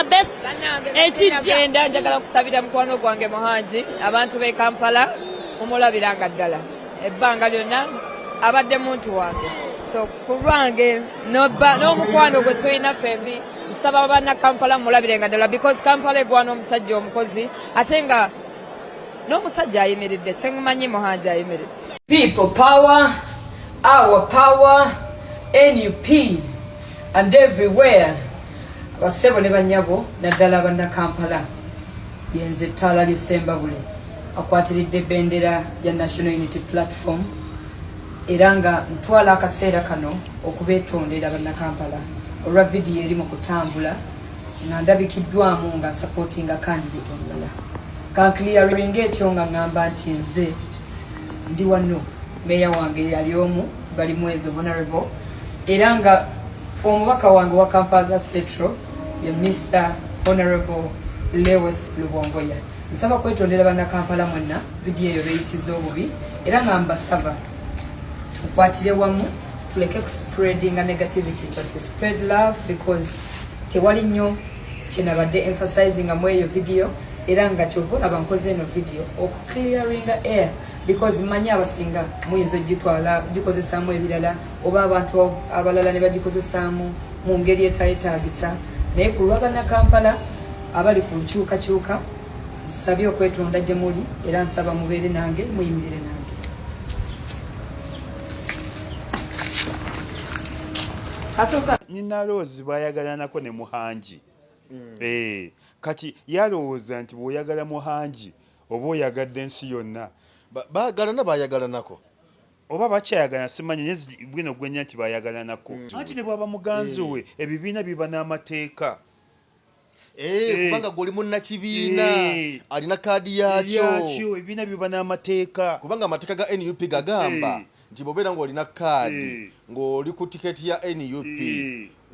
the best. Ekijja njagala kusabira mukwano gwange Muhanji abantu b'e Kampala omulabiranga ddala ebbanga lyonna abadde muntu wange so kulwange n'omukwano gwe tulina fembi nsaba banna Kampala mulabirenga ddala because Kampala egwana omusajja omukozi ate nga n'omusajja ayimiridde kyemumanyi Muhanji ayimiridde. People power, our power, NUP and everywhere. Basebo ne banyabo naddala banna Kampala yenze ttala ly'Essembabule akwatiridde bendera ya National Unity Platform era nga ntwala akaseera kano okubeetondera banna Kampala olwa vidiyo eri mu kutambula nga ndabikiddwamu nga supportinga candidate omulala kanclearing ekyo nga ngamba nti nze ndi wano meya wange yali omu bali mwezi honorable era nga omubaka wange wa Kampala Central ya Mr. Honorable Lewis Lubongoya. Nsaba kwetondera banna Kampala mwenna vidiyo eyo beyisiza obubi era nga mbasaba tukwatire wamu tuleke spreading a negativity but we spread love because tewali nnyo kyenabadde emphasizing mu eyo vidiyo era nga kyova olaba nkoze eno vidiyo okuclearing air because manyi abasinga muyinza ogitwala gikozesaamu ebirala oba abantu abalala ne bagikozesaamu mu ngeri etayetaagisa naye ku lwa banna Kampala abali ku nkyukakyuka nsabye okwetonda gye muli era nsaba mubeere nange muyimirire nange. Nina Rose baayagalanako ne Muhanji kati yalowooza nti bw'oyagala Muhanji oba oyagadde ensi yonna baayagalanako oba bakyayagala simanyi bwino gwenya nti baayagalanako anti ne bwaba muganzi we ebibiina biba n'amateeka kubanga goli munnakibiina alina kaadi yakyo ebibiina biba n'amateeka kubanga amateeka ga NUP gagamba nti bw'obeera ng'olina kaadi ng'oli ku tiketi ya NUP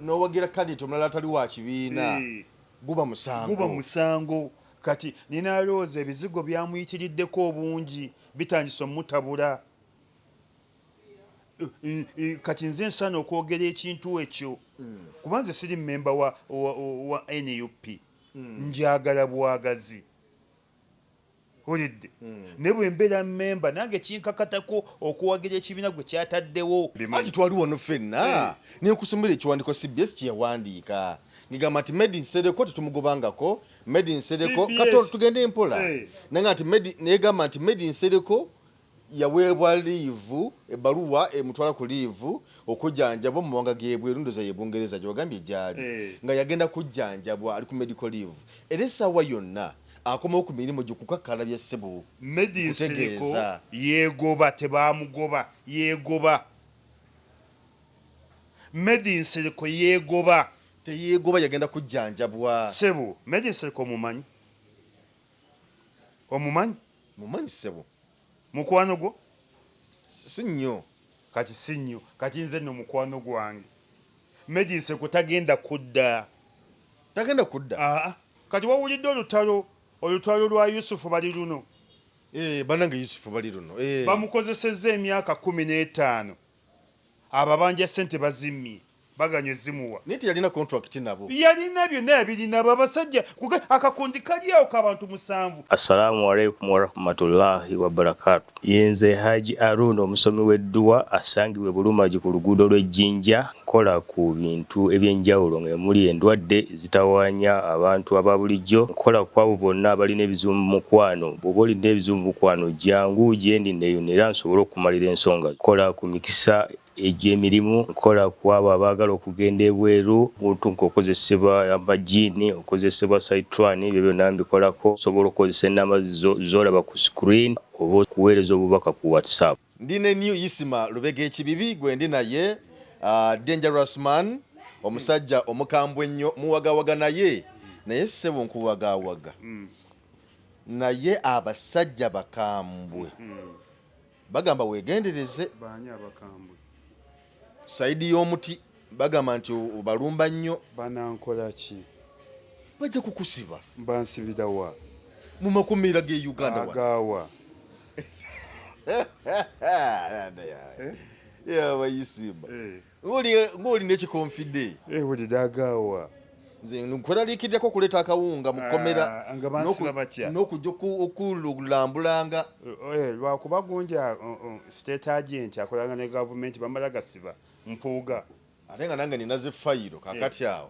n'owagira kaadi omulala atali wa kibiina guba musango kati nina Rose ebizigo byamuyitiriddeko obungi bitandise omutabula kati nze nsaana okwogera ekintu ekyo kubanze siri memba wa NUP njagala bwagazi olidde ne bwe mbeera memba nange kinkakatako okuwagira ekibiina gwe kyataddewo anti twali wano ffenna nenkusomera ekiwandiiko CBS kyeyawandiika ngigamba nti Made in Sereko tetumugobangako Made in Sereko kato tugende empola nanga nti negamba nti Made in Sereko yaweebwa liivu ebbaluwa emutwala ku liivu okujjanjabwa mu mawanga g'ebweru ndoza ye Bungereza gy'ogambye gyali nga yagenda kujjanjabwa ali ku medical leave era essaawa yonna akomawo ku mirimu gy'okukakala bya ssebo Made in Sereko yeegoba tebaamugoba yeegoba Made in Sereko yeegoba teyeegoba yagenda kujjanjabwa ssebo Made in Sereko omumanyi ssebo mukwano gwo si nnyo kati nze nno mukwano gwange Made in Sereko tagenda kudda kati wawulidde olutalo lwa Yusufu bali luno banange Yusufu bali luno bamukozesezza emyaka 15 ababanja ssente bazimmye baganye zimuwa niti yalina contract nabo yalina byonna yabirina abasajja akakundi kali awo k'abantu 7. Assalamu alaikum warahmatullahi wabarakatuh. Yenze Haji Aruna omusomi w'edduwa asangibwe Bulumagi ku luguudo lw'Ejjinja nkola ku bintu ebyenjawulo nga muli endwadde zitawaanya abantu aba bulijjo nkola ku abo bonna abalina ebizibu mu mukwano bw'oba olina ebizibu mu mukwano jangu gyendi neeyonera nsobole okumalira ensonga nkola ku mikisa egy'emirimu nkola ku abo abaagala okugenda ebweru muntu nk'okozesebwa amajiini okozesebwa saitwani ebyo byonna mbikolako osobola okukozesa ennamba z'olaba ku screen oba okuweereza obubaka ku WhatsApp. Ndine New Isima Lubega ekibibi gwe ndi naye Dangerous Man omusajja omukambwe ennyo muwagawaga naye ssebo nkuwagawaga naye abasajja bakambwe bagamba weegendereze baani abakambwe saidi y'omuti bagamba nti obalumba nnyo banankola ki bajja kukusiba bansibira wa mu makomera ge Uganda agawa bayisima ng'oli n'ekikonfide wulira agawa nze nkweraliikiddeko okuleeta akawunga mu kkomera nga bansiba batya n'okujja okulambulanga lwakuba gunja state agent akolanga ne gavumenti bamala gasiba mpuuga ate nga nange nina zefayiro kakati awo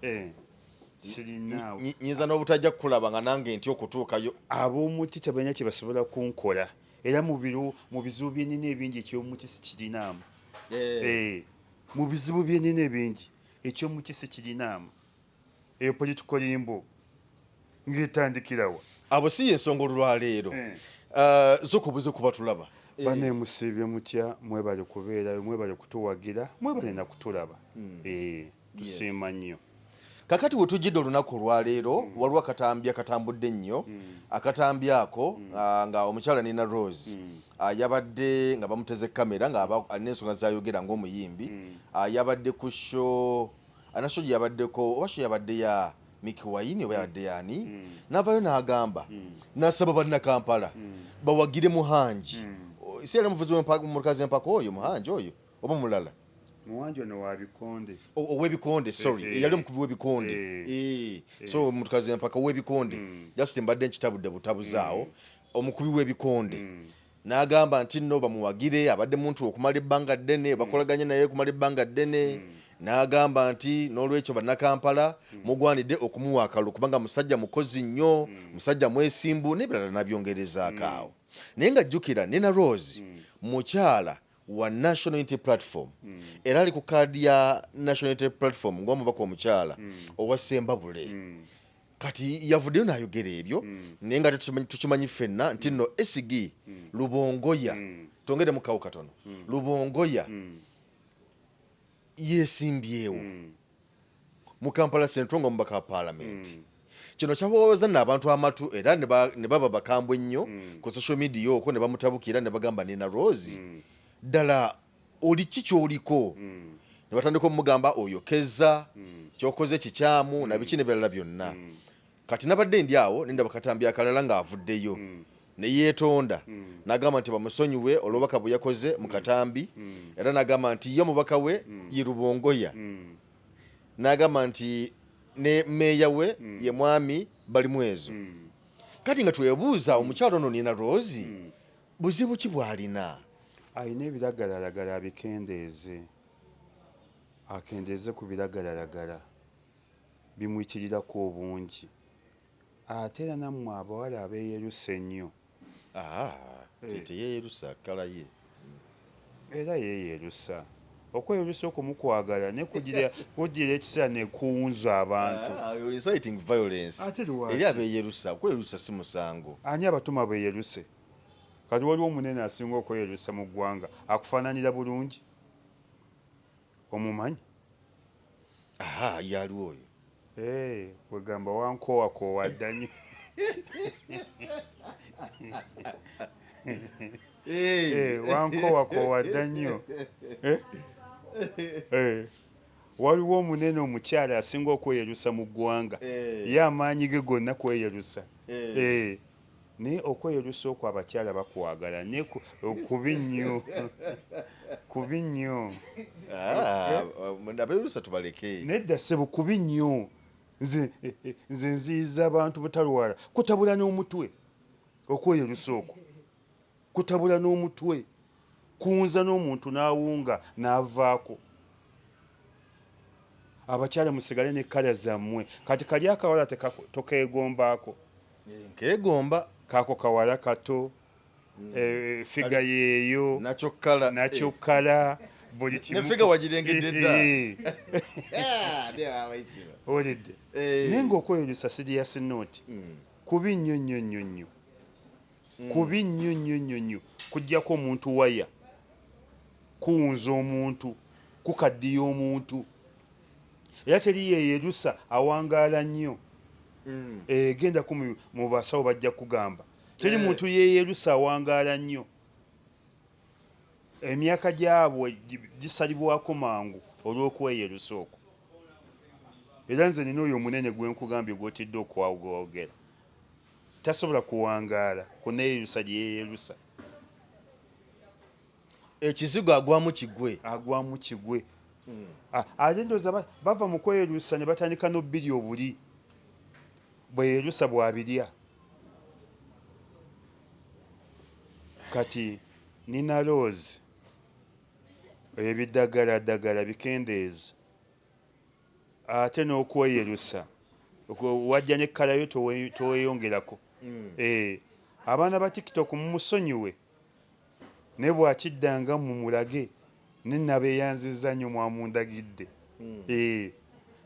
sirinaawo nyinza n'obutajja kukulaba nga nange nti okutuukayo ab'omuti tebalina kye basobola kunkola era mu bizibu byenina ebingi ekyomuti sikirinaamu mu bizibu byenina ebingi ekyomuti sikirinaamu eyo political limbo ng'etandikirawa abo si yensonga olwaleero zokubuze kuba tulaba banemusiibye mutya mwebale kubeerayo mwebale kutuwagira mwebale nakutulaba tusiima nnyo kakati we tujjidde olunaku olwaleero waliwo akatambi akatambudde ennyo akatambi ako nga omukyala Nina Rose yabadde nga bamuteze kamera nga alina ensonga zayogera ng'omuyimbi yabadde ku show anasho yabaddeko oba show yabadde ya Miki Wayini oba yabadde yani n'avaayo n'agamba n'asaba bannakampala bawagire Muhanji si yali muvuzi w'omukazi empaka oyo Muhanji oyo oba mulala Muhanji ono wa Bikonde ow'ebikonde sorry yali omukubi w'ebikonde so mutukazi empaka ow'ebikonde just mbadde nkitabudde butabuzaawo omukubi w'ebikonde n'agamba nti nno bamuwagire abadde muntu okumala ebbanga ddene bakolaganye naye kumala ebbanga ddene n'agamba nti n'olwekyo bannakampala mugwanidde okumuwa akalulu kubanga musajja mukozi nnyo musajja mwesimbu n'ebirala nabyongerezaako awo naye nga jjukira Nina Rose mukyala wa National Unity Platform era ali ku kaadi ya National Unity Platform ng'omubaka omukyala owa Sembabule kati yavuddeyo n'ayogera ebyo naye nga tukimanyi ffenna nti nno SG Lubongoya tongere mukawo katono Lubongoya yesimbyewo mu Kampala Central ng'omubaka wa Parliament kino kyabawoza n'abantu amatu era ne baba bakambwe ennyo ku social media okwo ne bamutabukira ne bagamba Nina Rose ddala oli ki kyoliko ne batandika omugamba oyokeza kyokoze kikyamu na biki nebirala byonna kati nabadde ndi awo nenda bakatambi akalala ng'avuddeyo ne yeetonda n'agamba nti bamusonyiwe olwobaka bwe yakoze mu katambi era n'agamba nti ye mubaka we ye Lubongoya n'agamba nti ne meeya we ye mwami bali mwezo kati nga twebuuza omukyalo ono Nina Rose buzibu ki bw'alina ayina ebiragalalagala abikendeeze akendeeze ku biragalalagala bimuyitirirako obungi ate era nammwe abawala abeeyerusa ennyo teyeerusa kala ye era yeeyerusa okweyerusa okumukwagala ne kugira ekiseera nekuwunza abantu inciting violence eri abeeyerusa okweyerusa si musango ani abatuma beeyeruse kati waliwo omunene asinga okweyerusa mu ggwanga akufaananira bulungi omumanyi yaliwo oyo wegamba wankowakoowa dda nnyo wankowakoowa dda nnyo waliwo omunene omukyala asinga okweyerusa mu ggwanga ye amaanyi ge gonna kweyerusa naye okweyerusa okwo abakyala bakwagala naye kubi nnyo kubi nnyo abeerusa tubaleke nedda ssebo kubi nnyo nze nziyiza abantu butalwala kutabula n'omutwe okweyerusa okwo kutabula n'omutwe kuwunza n'omuntu n'awunga n'avaako abakyala musigale ne kala zammwe kati kali akawala tokeegombaako nkeegomba kako kawala kato figa yeeyo nakyo kala buli kimu nefiga wagirengedde dda olidde naye ng'okweyerusa serious note kubi nnyo nnyo nnyo nnyo kubi nnyo nnyo nnyo nnyo kuggyako omuntu waya kuwunza omuntu kukaddiya omuntu era teri yeeyerusa awangaala nnyo gendaku mu basawo bajja kugamba teri muntu yeeyerusa awangaala nnyo emyaka gyabwe gisalibwako mangu olw'okweyerusa okwo era nze nina oyo omunene gwenkugambye gwotidde okwogera tasobola kuwangaala kuneeyerusa lyeyerusa ekizigo agwamu kigwe ate ndowooza bava mu kweyerusa ne batandika n'obbiri obuli bweyerusa bwabirya kati nina Rose ebiddagala bikendeeza ate n'okweyerusa wajja ne kkalayo toweyongerako. Abaana ba TikTok mumusonyiwe ne bwakiddanga mu mulage nenabeeyanzizza nnyo mwamundagidde.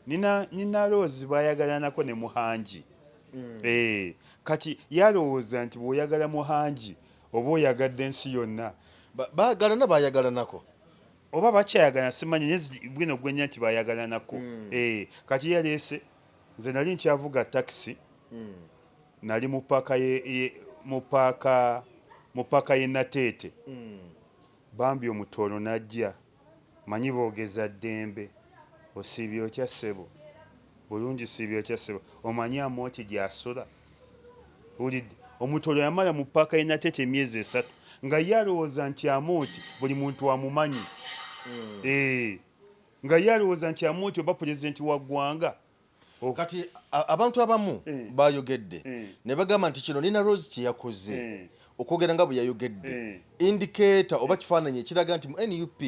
Nina Rose baayagalanako ne Muhangi. Kati yalowooza nti bw'oyagala Muhangi oba oyagadde ensi yonna. Baayagalanako oba bakyayagala simanyi bwino gwenya nti baayagalanako. Kati yaleese nze nali nkyavuga takisi nali mu paaka ye Nateete. Bambi omutoolo najja manyi boogeza ddembe osiibye otya ssebo bulungi siibye otya ssebo omanyi amooti gy'asula wulidde omutoolo yamala mu paaka ye Nateete emyezi 3 nga ye alowooza nti amooti buli muntu amumanyi. Nga ye alowooza nti amooti oba pulezidenti wa ggwanga. Kati abantu abamu bayogedde ne bagamba nti kino Nina Rose kye yakoze okwogera nga bwe yayogedde indicator oba kifaananyi ekiraga nti mu NUP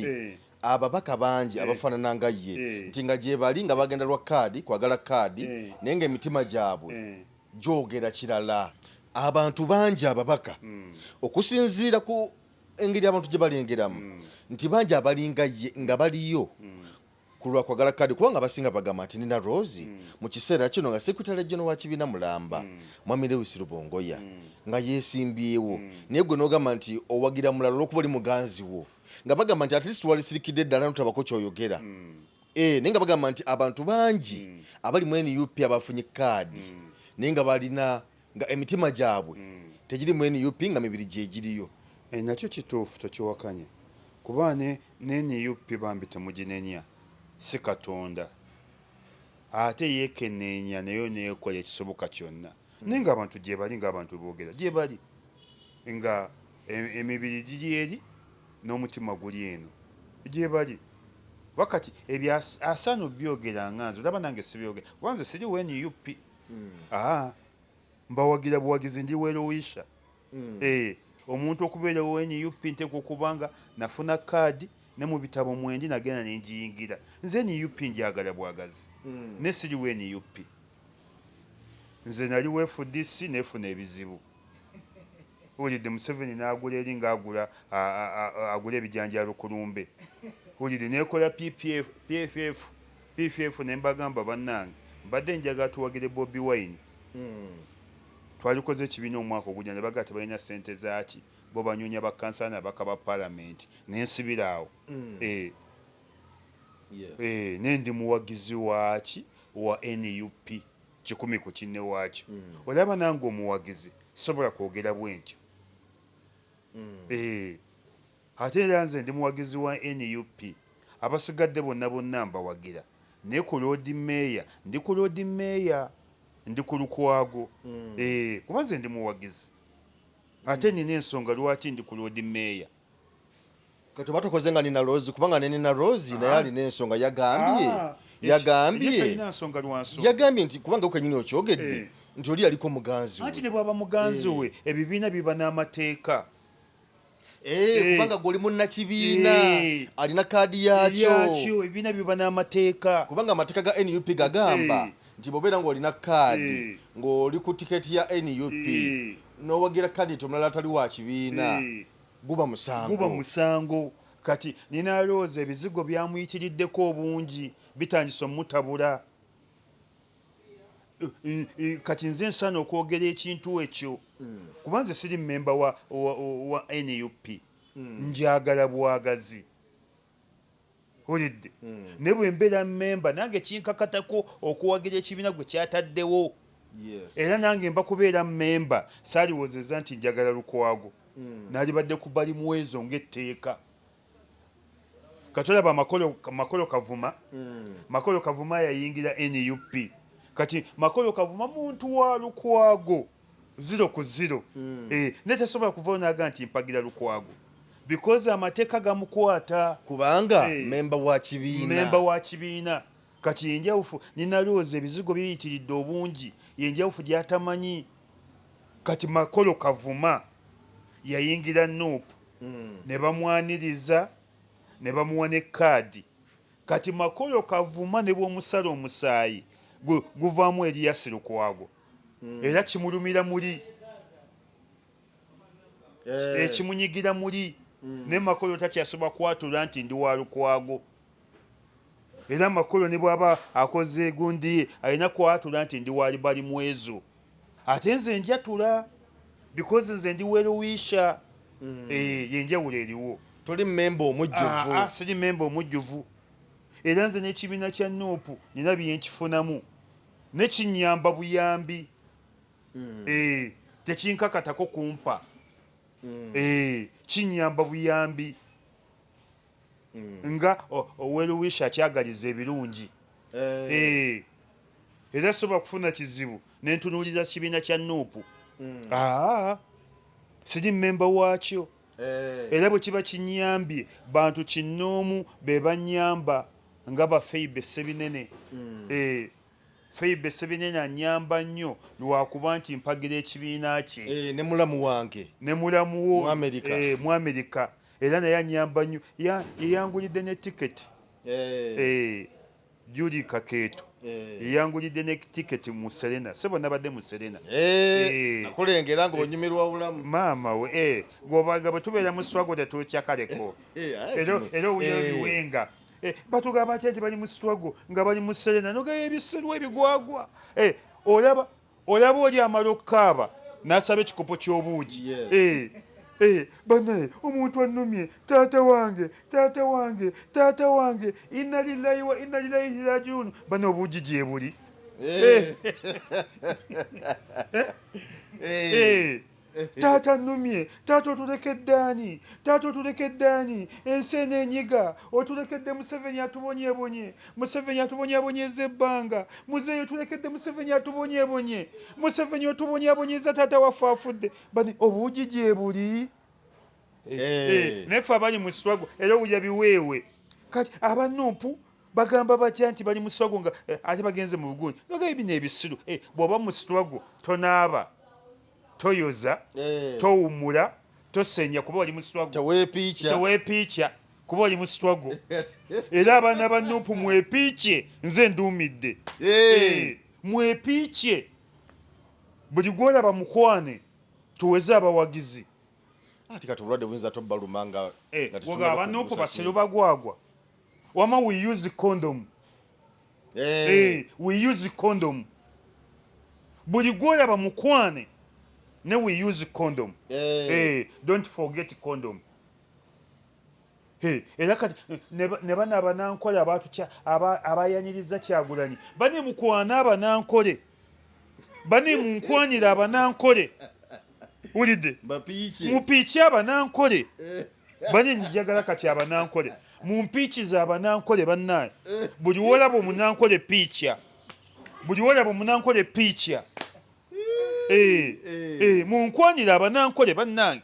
ababaka bangi abafaanana nga ye nti nga gye bali nga bagenda lwa kaadi kwagala kaadi naye ng'emitima gyabwe gyogera kirala. Abantu bangi ababaka okusinziira ku engeri abantu gye balengeramu nti bangi abalinga ye nga baliyo kulwa kwagala kaadi kubanga abasinga bagamba nti Nina Rose mu kiseera kino nga Secretary General wa kibiina mulamba Mwami Lewis Rubongoya nga yeesimbyewo naye gwe n'ogamba nti owagira mulala olw'okuba oli muganzi wo nga bagamba nti at least walisirikidde ddala notabako kyoyogera. Naye nga bagamba nti abantu bangi abali mu NUP abafunye kaadi naye nga balina nga emitima gyabwe tegiri mu NUP nga mibiri gye giriyo. Nakyo kituufu tokiwakanye kuba ne NUP bambi temuginenya si Katonda ate yeekenneenya nayo neekola ekisoboka kyonna naye nga abantu gye bali ng'abantu boogera gye bali nga emibiri giri eri n'omutima guli eno gye bali wakati ebyo asaana obyogera nga nze olaba nange sibyogera wanze siri wa NUP. Mbawagira buwagizi ndi weerowisha. Omuntu okubeera wa NUP nteekwa okubanga nafuna kaadi ne mu bitabo mwendi nagenda nenjiyingira nze NUP njagala bwagazi ne siri wa NUP. Nze nali wa FDC nefuna ebizibu wulidde Museveni n'agula eri ng'agula ebijanjaalo kulumbe wulidde neekola PFF ne mbagamba bannange mbadde njagala tuwagire Bobi Wine. Twalikoze ekibiina omwaka ogujja ne bagaa tebalina ssente zaaki bo banyonya bakansala n'abaka ba paalamenti nensibira awo. Ne ndi muwagizi waaki wa NUP 100 ku kinne waakyo. Olaba nange omuwagizi sobola kwogera bwentyo. Ate era nze ndi muwagizi wa NUP abasigadde bonna mbawagira naye ku loodi meeya ndi ku loodi meeya ndi ku Lukwago. Kuba nze ndi muwagizi ate nina ensonga lwaki ndi ku loodi meeya. Kati batokoze nga Nina Rose kubanga ne Nina Rose naye alina ensonga yagambye nti kubanga ukanyini okyogedde nti oli yaliko muganzi we. Anti ne bwaba muganzi we ebibiina biba n'amateeka. Kubanga goli munnakibiina alina kaadi yakyo ebibiina biba n'amateeka kubanga amateeka ga NUP gagamba nti bw'obeera ng'olina kaadi ng'oli ku tiketi ya NUP n'owagira kaadi omulala atali wa kibiina guba musango. Kati Nina Rose ebizigo byamuyitiriddeko obungi bitandise omutabula. Kati nze nsaana okwogera ekintu ekyo kuba nze siri memba wa NUP njagala bwagazi wulidde ne bwe mbeera memba nange kinkakatako okuwagira ekibiina gwe kyataddewo era nange mba kubeera memba saaliwozeza nti njagala Lukwago nalibadde ku bali muwezo ng'etteeka. Katolaba Makolo Kavuma yayingira NUP. Kati Makolo Kavuma muntu wa Lukwago 0 ku 0 ne tasobola kuvaayo n'aga nti mpagira Lukwago because amateeka gamukwata kubanga memba wa kibiina. Kati enjawufu Nina Rose ebizigo biyitiridde obungi yenjawufu gyatamanyi kati Makolo Kavuma yayingira Nuupu ne bamwaniriza ne bamuwa ne kaadi kati Makolo Kavuma ne bw'omusala omusaayi guvaamu Erias Lukwago era kimulumira muli ekimunyigira muli ne Makolo takyasobola kwatula nti ndi wa Lukwago era Makolo ne bw'aba akoze gundi ye alina kwatula nti ndi wali bali mwezo ate nze njatula because nze ndi weruwisha yenjawulo eriwo toli memba omujjuvu siri memba omujjuvu era nze n'ekibiina kya Nuupu nina byenkifunamu nekinyamba buyambi tekinkakatako kumpa kinyamba buyambi nga oweruwisha akyagaliza ebirungi era sobola kufuna kizibu nentunuulira kibiina kya Nuupu siri memba waakyo era bwe kiba kinyambye bantu kinnoomu be banyamba nga bafeibe Sebinene Feibe Sebinene anyamba nnyo lwakuba nti mpagira ekibiina kye ne mulamu wange ne mulamu wo mu Amerika era naye anyamba nnyo yeyangulidde ne tiketi Julie Kakeeto yeyangulidde ne tiketi mu Serena sebo nabadde mu Serena nakulengera ng'onyumirwa bulamu maama we gwobaga bwe tubeera mu Swago tetukyakaleko era obuyenga batugamba nti bali mu Swago nga bali mu Serena nogaya ebiseru ebigwagwa olaba oli amala okukaaba n'asaba ekikopo ky'obuugi banaye omuntu annumye taata wange inna lillahi wa inna ilaihi rajiun bana obuugi gye buli taata annumye taata otulekeddaani ensi enenyiga otulekedde Museveni atubonyebonye ebbanga muzeeyo otulekedde Museveni atubonyebonye Museveni otubonyebonyeza taata waffe afudde bani obuugi gye buli nefe abali mu Swago era owulira biweewe kati aba Nuupu bagamba batya nti bali mu Swago nga ate bagenze mu bugunyi nogaye bino ebisiru bw'oba mu Swago tonaaba toyoza towumula tosenya kuba wali mu Swago teweepiikya kuba wali mu Swago era abaana ba Nuupu mwepiikye nze nduumidde mwepiikye buli gwolaba mukwane tuweze abawagizi ati kati obulwadde buyinza tobbaluma nga aba Nuupu basero bagwagwa wama we use condom we use condom buli gwolaba mukwane ne we use condom don't forget condom era kati ne bana abanankole abayaniriza Kyagulanyi bane mukwana abanankole bane munkwanira abanankole ulidde mupiiki abanankole bane njagala kati abanankole mumpiikiza abanankole bannaye buli wolaba omunankole piikya munkwanira abanankole bannange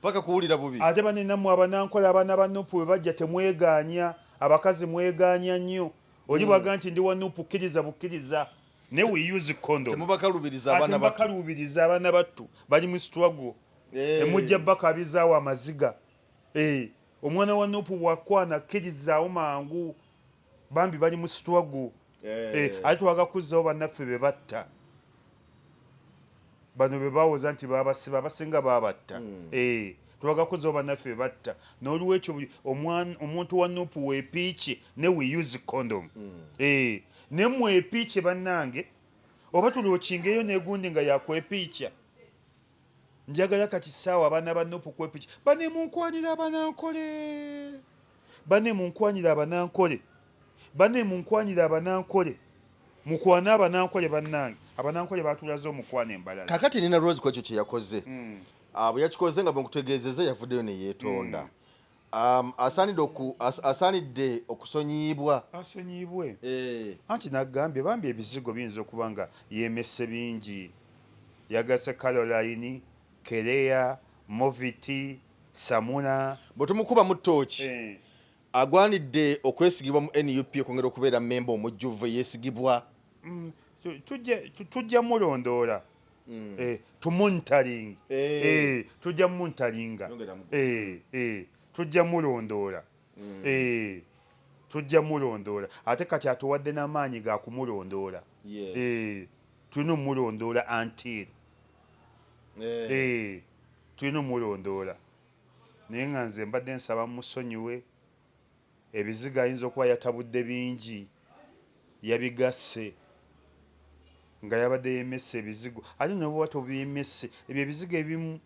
paka kuwulira bubi ate banenamu abanankole abaana ba Nuupu bwe bajja temwegaanya abakazi mwegaanya nnyo oli bwaga nti ndi wa Nuupu kkiriza bukkiriza ne we use condom temubakalubiriza abaana battu bali mu Swago emujja bakabizaawo amaziga omwana wa Nuupu bwakwana kkirizaawo mangu bambi bali mu Swago ate twaga kuzzaawo bannaffe be batta bano be bawoza nti babasiba abasinga babatta twaga kuzzaawo bannaffe be batta n'olwekyo omuntu wa Nuupu weepiikye ne we use condom ne mwepiikye bannange oba tulookingeyo negundi nga yakwepiikya njagala kati saawa abaana ba Nuupu kwepiikya bane munkwanira abanankole mukwana abanankole bannange abanankole batulaze omukwana embalala kakati nina Rose kwekyo kye yakoze bwe yakikoze nga bwenkutegeezeza yavuddeyo ne yeetonda asaanidde okusonyiyibwa asonyiyibwe anti nagambye bambi ebizigo biyinza okuba nga yemesse bingi yagase Caroline Kerea Moviti Samuna bwe tumukuba mu ttooki agwanidde okwesigibwa mu NUP okwongera okubeera memba omujjuvu yeesigibwa tujja mulondoola tumonitaring tujja monitaringa tujja mulondoola tujja mulondoola ate kati atuwadde n'amaanyi ga kumulondoola tulina omulondoola until tulina omulondoola naye nga nze mbadde nsaba musonyiwe ebiziga ayinza okuba yatabudde bingi yabigasse nga yabadde yemesse ebizigo ate nobuba tobiyemesse ebyo ebizigo ebimu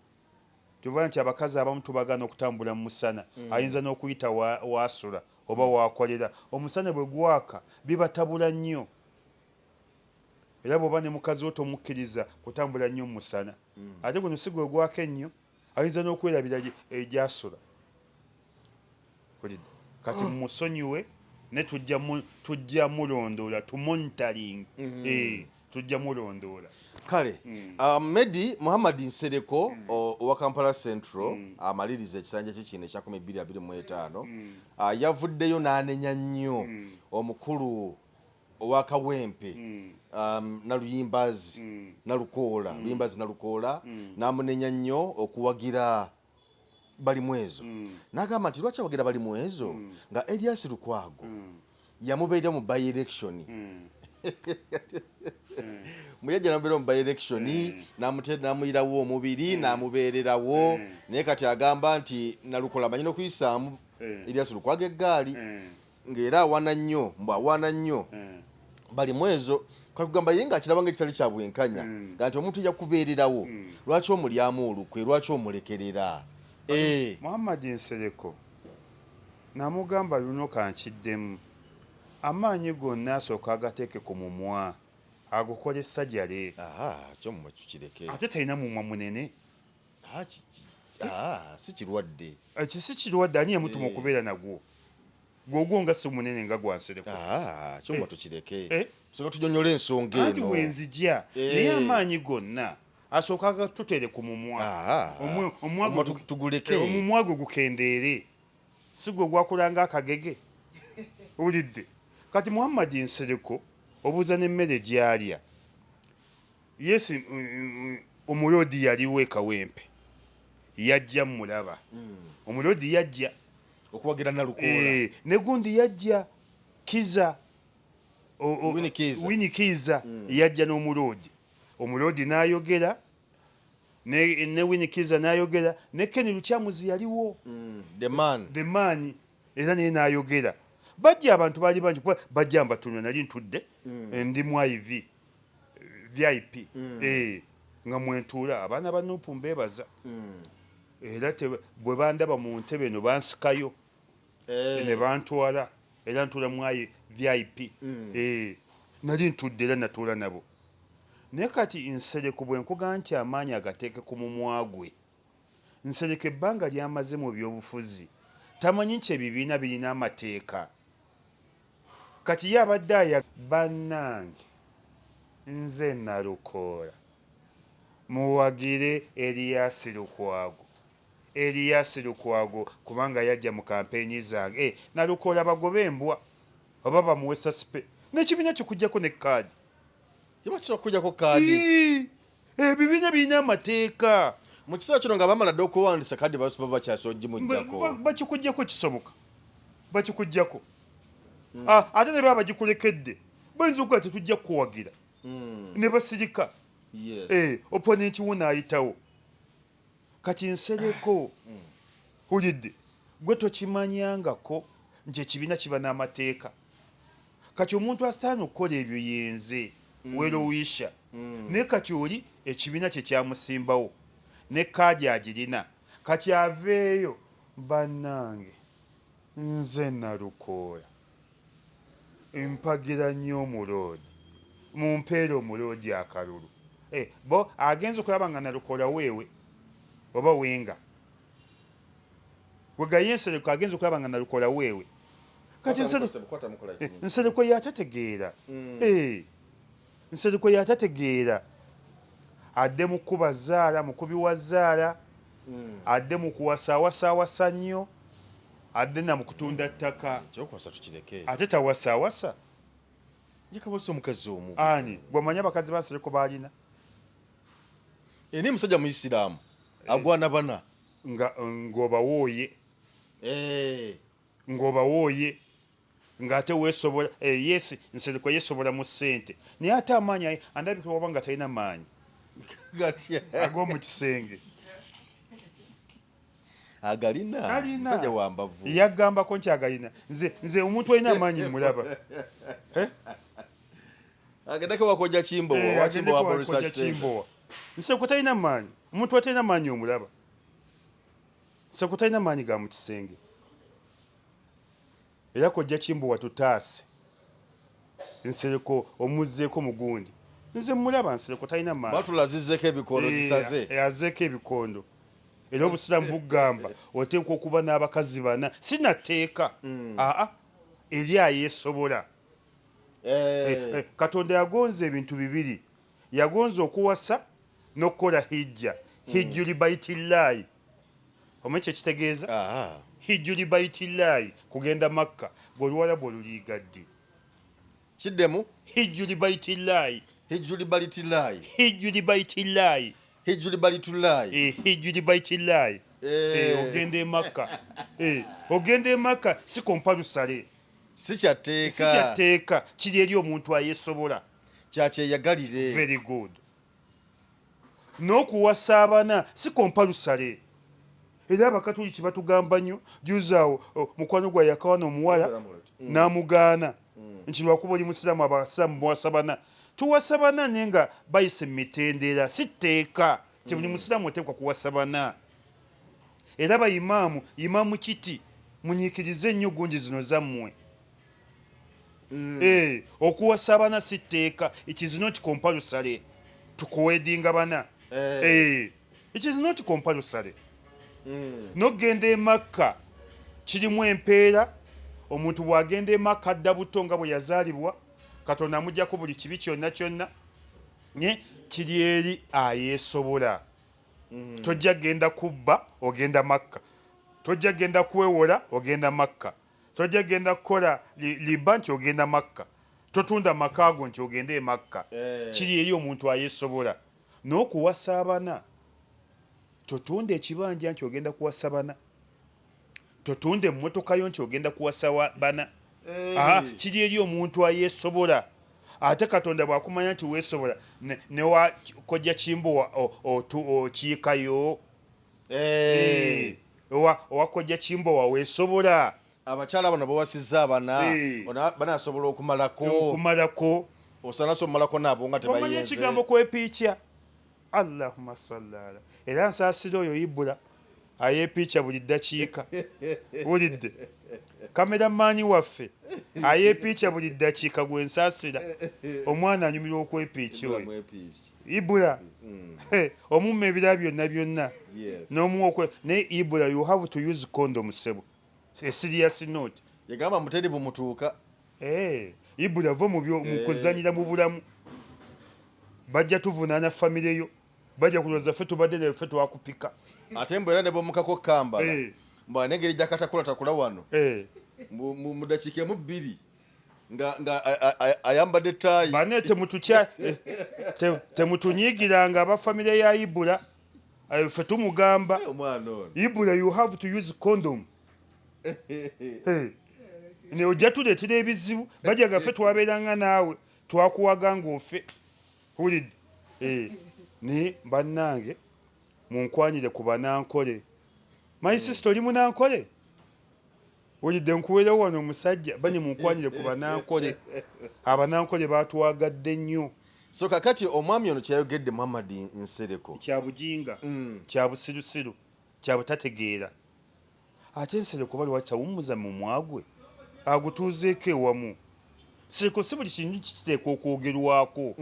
tuva nti abakazi abamu tubagana okutambula mu musana ayinza n'okuyita wasula oba wakolera omusana bwe gwaka bibatabula nnyo era bw'oba ne mukazi wo tomukkiriza kutambula nnyo mu musana ate guno si gwe gwaka ennyo ayinza n'okwerabira egyasula kati musonyiwe ne tujja mulondoola tumonitaring tujja mulondoola kale Medi Muhammad Nsereko owa Kampala Central amaliriza ekisanja kye kino ekya 2025 yavuddeyo n'anenya nnyo omukulu owa Kawempe Naluyimbazi Nalukoola Luyimbazi Nalukoola n'amunenya nnyo okuwagira Balimwezo n'agamba nti lwaki awagira Balimwezo nga Elias Lukwago yamubeera mu by election muyajja namubeera mu by election n'amuyirawo omubiri n'amubeererawo naye kati agamba nti Nalukoola amanyi n'okuyisaamu Elias Lukwago eggaali ng'era awaana nnyo Balimwezo kakugamba ye ng'akiraba ng'ekitali kya bwenkanya nga nti omuntu ejja kubeererawo lwaki omulyamu olukwe lwaki omulekerera Muhammad Nsereko namugamba luno kankiddemu amaanyi gonna asooka agateeke ku mumwa agukole essajjale kyo mumwe tukireke ate talina mumwa munene si kirwadde si kirwadde ani yamutuma okubeera nagwo gwogwo nga si munene nga gwa Nsereko kyo mumwe tukireke soka tunyonyola ensonga eno anti bwenzijja naye amaanyi gonna asooka agatutere ku mumwa omumwa gwe gukendeere si gwe gwakulanga akagege owulidde kati Muhammad Nsereko obuuza n'emmere gy'alya yesi omulodi yaliwo Kawempe yajja mulaba omulodi yajja okuwagira Nalukoola ne gundi yajja Kiza Winnie Kiza yajja n'omulodi omulodi n'ayogera ne Winnie Kiza n'ayogera ne Ken Lukyamuzi yaliwo the man era naye n'ayogera bajja abantu baali bangi kuba bajja mbatunula nali ntudde ndi mu VIP nga mwentuula abaana ba Nuupu mbeebaza era bwe bandaba mu ntebe eno bansikayo ne bantwala era ntuula mu VIP nali ntudde era natuula nabo naye kati Nsereko bwe nkugaa nti amaanyi agateeke ku mumwa gwe Nsereko ebbanga lyamaze mu byobufuzi tamanyi nti ebibiina birina amateeka kati ye abadde aya bannange nze Nalukoola muwagire Elias Lukwago kubanga yajja mu kampeenyi zange Nalukoola bagobe embwa oba bamuwe sasipe n'ekibiina kikujjako ne kaadi kujjako kaadi ebibiina birina amateeka mu kiseera kino nga bamala okuwandiisa kaadi basupa bakyasa ogimuggyako bakikuggyako kisoboka bakikuggyako ate ne baba bagikulekedde bayinza okuba tetujja kukuwagira ne basirika oponenti wo n'ayitawo kati Nsereko hulidde gwe tokimanyangako nti ekibiina kiba n'amateeka kati omuntu asitaana okukola ebyo yenze werowisha naye kati oli ekibiina kye kyamusimbawo ne kaadi agirina kati aveeyo bannange nze Nalukoola empagira nnyo omulodi mumpeere omulodi akalulu bo agenza okulaba nga Nalukoola weewe oba wenga wegaye Nsereko agenza okulaba nga Nalukoola weewe kati Nsereko yatategeera Nsereko yatategeera adde mu kuba Zaala mukubi wa Zaala adde mu kuwasaawasa nnyo adde na mu kutunda ttaka kyokwasa tukireke ate tawasaawasa yakabose omukazi omu ani gwamanya abakazi basereko balina ni musajja muisiraamu agwana bana ng'obawooye ng'obawooye ng'ate weesobola yes nsereko yeesobola mu ssente naye ate amaanyi andabikira oba nga talina maanyi gatya ag'omu kisenge agalina musajja wambavu yagambako nti agalina nze omuntu alina amaanyi mulaba agendako wakoja kimbowa kimbowa nseko talina maanyi omuntu atalina maanyi omulaba nseko talina maanyi ga mu kisenge era kojja kimbowa tutaase nsereko omuzzeeko mugundi nze mulaba nsereko talina maanyi batulazizzeko ebikondo zisaze azeeko ebikondo era obusiramu bugamba oteekwa okuba n'abakazi bana sinatteeka eri ayeesobola katonda yagonza ebintu bibiri yagonza okuwasa n'okukola hijja hijjuli baitillaahi omanyi kyekitegeeza hijjuli baitillaahi kugenda makka bw'oluwalabu oluliigadde kiddemu hijjuli baitillaahi hijjuli balitillaahi hijjuli baitillaahi hijjuli balitulaahi hijjuli baitillaahi ogenda emakka ogenda emakka si kompalusale si kyatteeka kiri eri omuntu ayeesobola kyakyeyagalire very good n'okuwasa abana si kompalusale era abakatoliki batugamba nnyo juuzaawo mukwano gwa yakawana omuwala n'amugaana nti lwakuba oli musiraamu abasiraamu muwasa bana tuwasa bana naye nga bayise mu mitendera si tteeka ti buli musiraamu oteekwa kuwasa bana era bayimaamu kiti munyiikirize ennyo gungi zino zammwe okuwasa bana si tteeka it is not compulsory tukuwedinga bana it is not compulsory n'ogenda emakka kirimu empeera omuntu bw'agenda emakka adda buto nga bwe yazaalibwa katonda amugyako buli kibi kyonna kyonna kiri eri ayeesobola tojja genda kubba ogenda makka tojja genda kwewola ogenda makka tojja genda kukola liba nti ogenda makka totunda makaago nti ogende emakka kiri eri omuntu ayeesobola n'okuwasa abana totunda ekibanja nti ogenda kuwasa bana totunda emmotoka yo nti ogenda kuwasa bana kiri eri omuntu ayeesobola ate katonda bwakumanya nti weesobola newakojja kimbo okiikayo owakojja kimbo waweesobola abakyala bano bawasizza abana banasobola okumalako osanaso omumalako nabo nga tebayenze omanya ekigambo kwepiikya allahumma salli ala era nsaasira oyo ibula ayeepiikya buli ddakiika wulidde kameramaani waffe ayeepiikya buli ddakiika gwe nsaasira omwana anyumirwa okwepiikya oyo ibula omumma ebira byonna n'omuwa naye ibula you have to use condom sebo a serious note yagamba muteri bumutuuka ibula vo mu kuzanyira mu bulamu bajja tuvunaana famire yo bajja kulowooza ffe tubadde naye ffe twakupika ate mbeera ne bomukako kambala mbwa nengeri gyakatakula takula wano mu dakiika emu bbiri nga ayambadde taayi bane temutunyiigiranga abafamire ya ibula ffe tumugamba ibula you have to use condom ne ojja tuleetera ebizibu bajja gaffe twabeeranga naawe twakuwaga ng'ofe wulidde naye bannange munkwanire ku banankole my sister oli munankole wulidde nkuweerewo wano omusajja bane munkwanire ku banankole abanankole batwagadde nnyo so kakati omwami ono kyayogedde Muhammad Nsereko kyabujinga kyabusirusiru kyabutategeera ate Nsereko bali wakyawummuza mu mwagwe agutuuzeeko ewamu Nsereko si buli kintu kiteekwa okwogerwako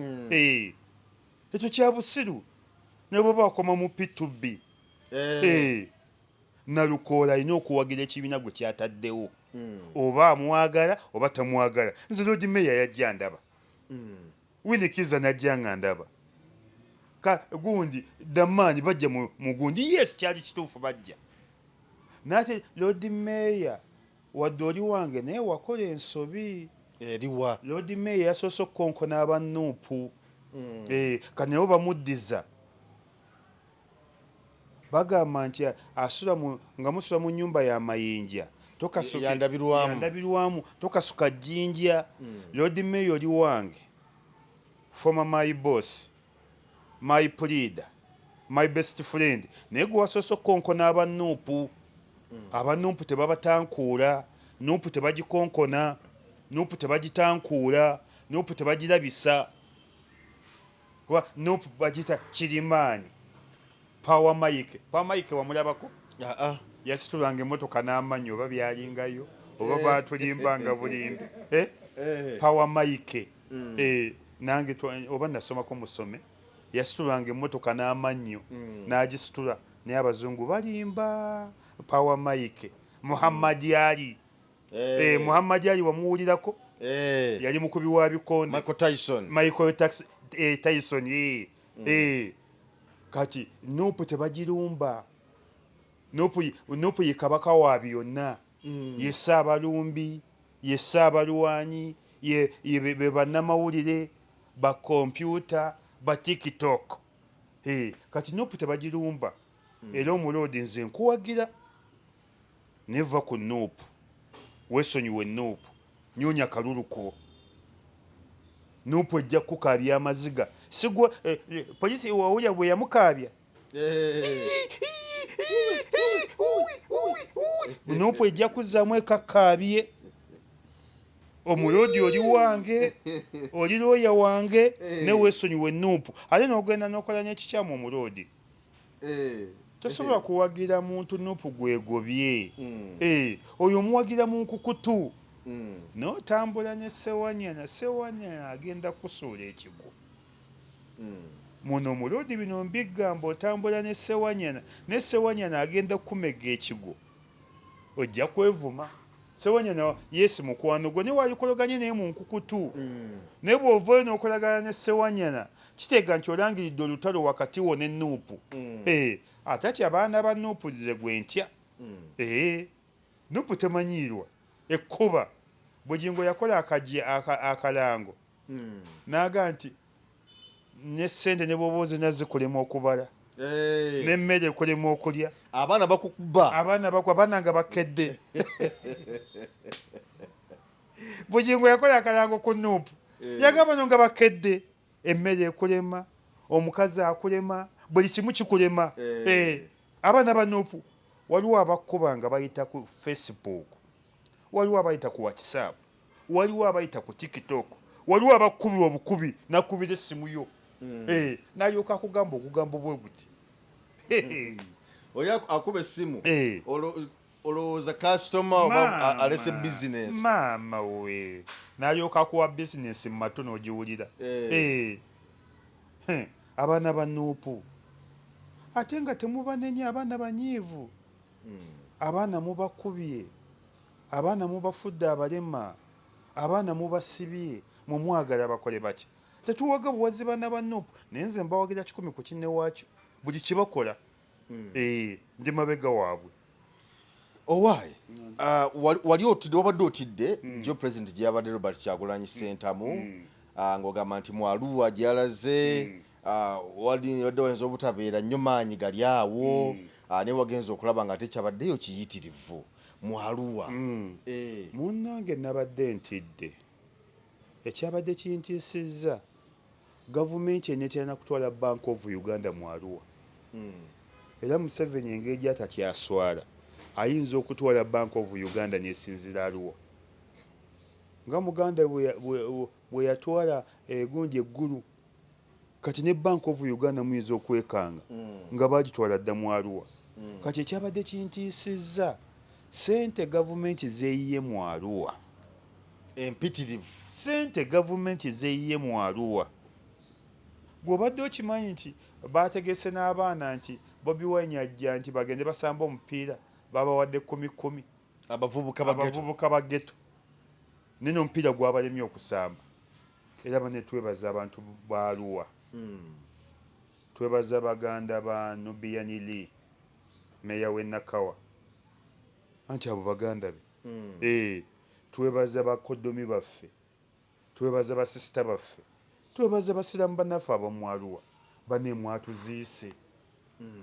ekyo kyabusiru ne bwe bakoma mu P2B nalukoola alina okuwagira ekibiina gwe kyataddewo oba amwagala oba tamwagala nze Lord Mayor yajja ndaba Winikiza najja nga ndaba gundi damaani bajja mu gundi yes kyali kituufu bajja nate Lord Mayor wadde oli wange naye wakola ensobi eriwa Lord Mayor yasoose okukonkona abanuupu kati nabo bamuddiza bagamba nti nga musula mu nnyumba y'amayinja yandabirwamu tokasuka jjinja. Lord Mayor oli wange, former my boss, my pleader, my best friend, naye gwe wasoose okukonkona abanuupu. Abanuupu tebabatankuula, nuupu tebagikonkona, nuupu tebagitankuula, nuupu tebagirabisa. Nuupu bagita Kirimaani. Power Mike wamulabako? Yasitulanga emmotoka n'amannya oba byalingayo oba baatulimbanga bulimbi. Power Mike. Nange oba nasomako musome. Yasitulanga emmotoka n'amannyo n'agisitula naye abazungu balimba. Power Mike. Muhammad Ali. Muhammad Ali wamuwulirako? Yali mukubi wa bikonde. Michael Tyson. Kati nuupu tebagirumba. Nuupu ye kabaka wa byonna. Ye Ssaabalumbi, ye Ssaabalwanyi, ye be bannamawulire, ba kompyuta, ba TikTok. Kati nuupu tebagirumba. Era omuloodi nze nkuwagira neva ku nuupu, weesonyiwe nuupu, nyonya kalulu ko. Nuupu ejja kukaabya amaziga. Sigwa poliisi wawulya bwe yamukaabya. Nuupu ejja kuzzaamu ekakaabye. Omuloodi oli wange, oli looya wange, ne weesonyiwe nuupu. Ate n'ogenda n'okola n'ekikyamu omuloodi. Tosobola kuwagira muntu nuupu gwegobye. Oyo omuwagira mu nkukutu. N'otambula ne Ssewanyana agenda kusuula ekigo. Muno omuloodi bino mbigamba, otambula ne Ssewanyana agenda kumega ekigo. Ojja kwevuma. Ssewanyana yeesi mukwano gwo ne walikolaganye naye mu nkukutu. Naye bw'ovaayo n'okolagana ne Ssewanyana kiteega nti olangiridde olutalo wakati wo ne nuupu. Atati abaana ba nuupu ze gwe ntya. Nuupu temanyiirwa ekkuba. Bugingo yakola akalango n'aga nti ne ssente ne bw'oba ozina zikulema okubala, n'emmere ekulema okulya, abaana bakukuba, abaana nga bakedde. Bugingo yakola akalango ku nuupu yagamba no nga bakedde, emmere ekulema, omukazi akulema, buli kimu kikulema. Abaana ba nuupu waliwo abakuba nga bayita ku Facebook, waliwo abayita ku WhatsApp, waliwo abayita ku TikTok, waliwo abakubira obukubi nakubira essimu yo. N'alyoka akugamba obugambo bwe buti. Oli akuba essimu olowooza kasitoma oba alese bizinesi. Maama we n'alyoka akuwa bizinesi mu matu n'ogiwulira. Abaana ba nuupu ate nga temubanenya, abaana banyiivu. Abaana mubakubye, abaana mubafudde abalema, abaana mubasibye, mumwagala bakole baki. Tetuwaga buwazi baana ba nuupu, naye nze mbawagira 10 ku kinne waakyo buli kibakola. Ndi mabega waabwe. Owaaye wali otidde, wabadde otidde jo president gye yabadde Robert Kyagulanyi Ssentamu ng'ogamba nti mu Arua gye yalaze wadde wayinza obutabeera nnyo maanyi gali awo, naye wagenza okulaba nga tekyabaddeyo kiyitirivu mu Arua. Munnange nabadde ntidde. Ekyabadde kintiisizza gavumenti eneeterana kutwala Bank of Uganda mu Arua. Era Museveni engeri gy'atakyaswala ayinza okutwala Bank of Uganda n'esinzira Arua. Nga Muganda bwe yatwala Gundi eggulu, kati ne Bank of Uganda muyinza okwekanga nga bagitwala dda mu Arua. Kati ekyabadde kintiisizza ssente gavumenti zeeyiye mu Arua. Empitirivu. Ssente gavumenti zeeyiye mu Arua. Gw'obadde okimanyi nti baategese n'abaana nti Bobi Wine ajja nti bagende basamba omupiira, babawadde 10,000 abavubuka ba ghetto. Nino omupiira gwabalemye okusamba. Era bane twebaza abantu ba Arua. Twebaza baganda ba Nubian Lee, meya w'e Nakawa. Anti abo baganda be. Twebaza bakoddomi baffe twebaza basisita baffe, twebaza basiramu bannaffe ab'omu Arua bane mwatuziise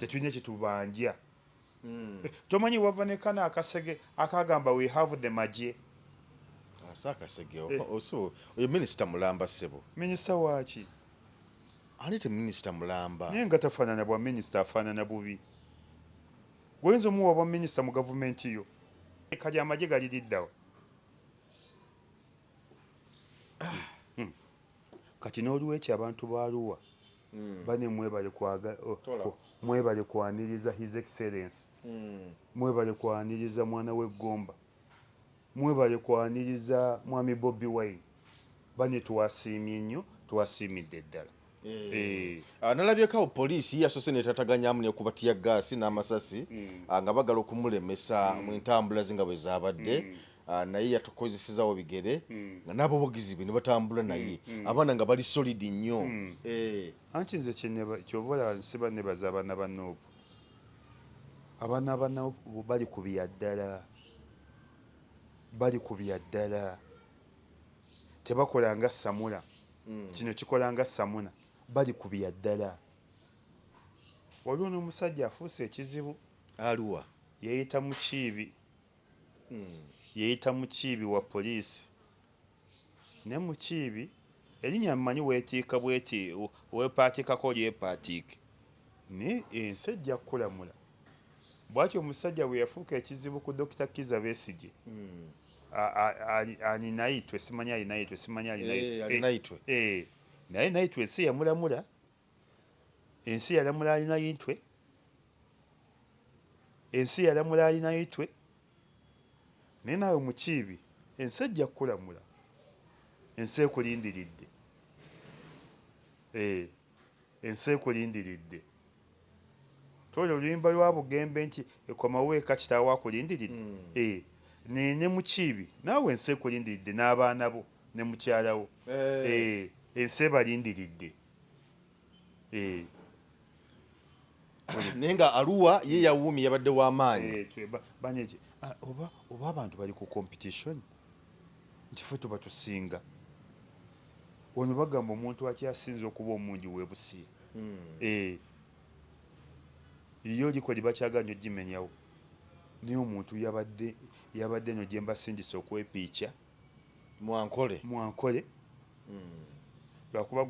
tetulina kyetubanja. Tomanyi wava ne kana akasege akagamba we have the maje. Akasege oyo minisita Mulamba ssebo. Minisita waaki? Ani te minisita Mulamba? Naye nga tafaanana bwa minisita, afaanana bubi. Goyinza omuwa bwa minisita mu gavumenti yo. Kali amagye galiriddawo. Kati n'olwekyo abantu ba Arua bane mwebale kwaniriza His Excellency, mwebale kwaniriza mwana w'eggomba, mwebale kwaniriza mwami Bobi Wine. Bane twasiimye nnyo, twasiimidde ddala. Nalabyeko poliisi yasoose netataganyaamu nekubatiya gaasi n'amasasi nga bagala okumulemesa mu entambula ze nga bwe zaabadde. Naye yatukozesezaawo bigere nga nabo bogizi be ne batambula naye abaana nga bali solid nnyo. Anti nze kyova nsiba nebaza abaana ba Nuupu. Abaana ba Nuupu bali kubya ddala, bali kubya ddala. Tebakola nga Samula, kino kikola nga Samuna, bali kubya ddala. Waliwo n'omusajja afuuse ekizibu. Arua yeeyita Mukiibi. Yeeyita Mukiibi wa poliisi. Ne Mukiibi erinnya mmanyi weetiika bweti, weepaatikako lyepaatiike. Ne ensi ejja kukulamula. Bw'atyo omusajja bwe yafuuka ekizibu ku Dr. Kizza Besigye. Alinayitwe, simanyi alinayitwe, simanyi alinayitwe. Naye nayitwe ensi yamulamula. Ensi yalamula alinayitwe. Ensi yalamula alinayitwe. Naye naawe Mukiibi, ensi ejja kukulamula. Ensi ekulindiridde. Ensi ekulindiridde. Toli oluyimba lwa Bugembe nti ekomawo eka kitaawo akulindiridde. Ne Mukiibi naawe ensi ekulindiridde n'abaana bo ne mukyala wo. Ensi ebalindiridde. naye nga Arua ye yawuumi yabadde w'amaanyi. Oba abantu bali ku competition nkife tuba tusinga. Ono bagamba omuntu akyasinze okuba omungi w'ebusiya. Iyo liko libakyaganya ogimenyawo. Naye omuntu yabadde no gye mbasindisa okwepiica mwankole. Lwakuba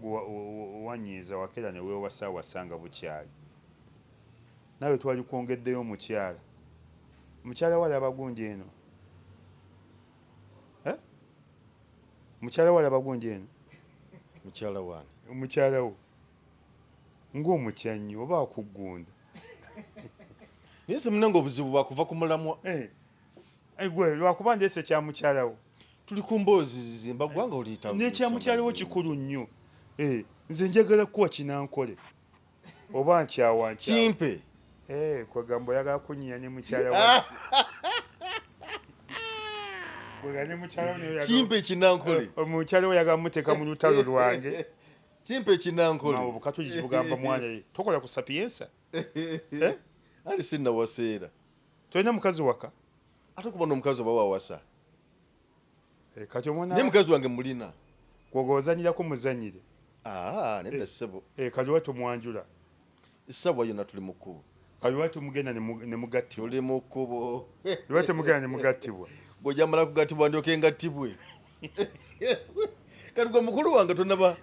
wanyiiza wakera ne weewasa wasanga bukyali. Nawe twali kwongeddeyo omukyala. Mukyala walaba gunji eno. Mukyala walaba gunji eno. Mukyala wani. Mukyala wo. Ng'omukyanyi oba akugunda. Naye semunanga obuzibu bwakuva ku mulamwa. Gwe lwakuba ndeese kya mukyala wo. Tuli ku mboozi zizimba gwanga oliyita. N'ekya mukyala wo kikulu nnyo. Nze njagala kuwa kinankole. Oba nkyawa nkyawa. Kimpe. Kwegamba oyagala kunyinya ne mukyala wo. Kimpe kinankole. Omukyala wo oyagala muteeka mu lutalo lwange. Kimpe kinankole. Mawo bukatugi kibugamba mwana ye. Tokola ku sapiensa. Ali sinna waseera. Tolina mukazi waka. Ate kuba n'omukazi oba wawasa. Kati omwana. Ne mukazi wange mulina. Kwogozanyirako muzanyire. Nedda ssebo. Kaliwa tumwanjula. Essabwa yonna tuli mu kkubo. Kaliwa tumugenda ne mugattibwa. Tuli mu kkubo. Kaliwa tumugenda ne mugattibwa. Bw'ojamala kugattibwa ndyoke ngattibwe. Kati gwe mukulu wange tonnaba.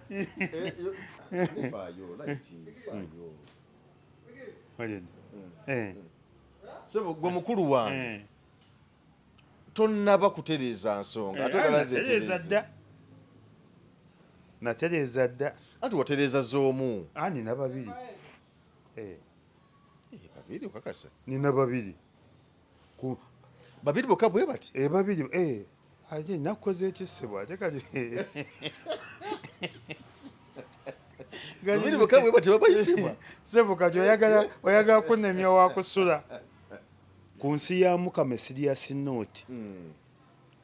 Ssebo gwe mukulu wange. Tonnaba kutereeza nsonga. Ate natereeza dda. Natereeza dda. Anti watereeza z'omu. Nina babiri. Babiri okakasa. Nina babiri. Babiri bokka bwe bati? Babiri. Ate nakoze ekisebwa ate kati. Babiri bokka bwe bati babayisibwa. Ssebo kati oyagala kunnemya wakusula. Ku nsi ya Mukama serious note.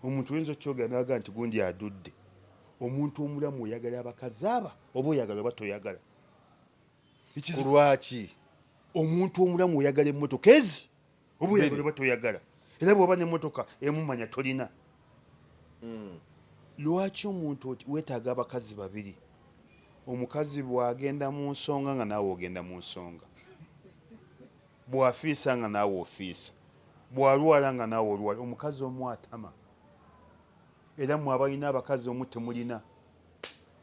Omuntu oyinza okyoga naga nti gundi adudde. Omuntu omulamu oyagala abakazi aba oba oyagala oba toyagala. Ku lwaki? Omuntu omulamu oyagala emmotoka ezi oba oyagala oba toyagala. Era bw'oba n'emmotoka emumanya tolina. lwaki omuntu weetaaga abakazi babiri? Omukazi bw'agenda mu nsonga nga naawe ogenda mu nsonga, bw'afiisa nga naawe ofiisa, bw'alwala nga naawe olwala. Omukazi omu atama. Era mmwe abalina abakazi omu temulina,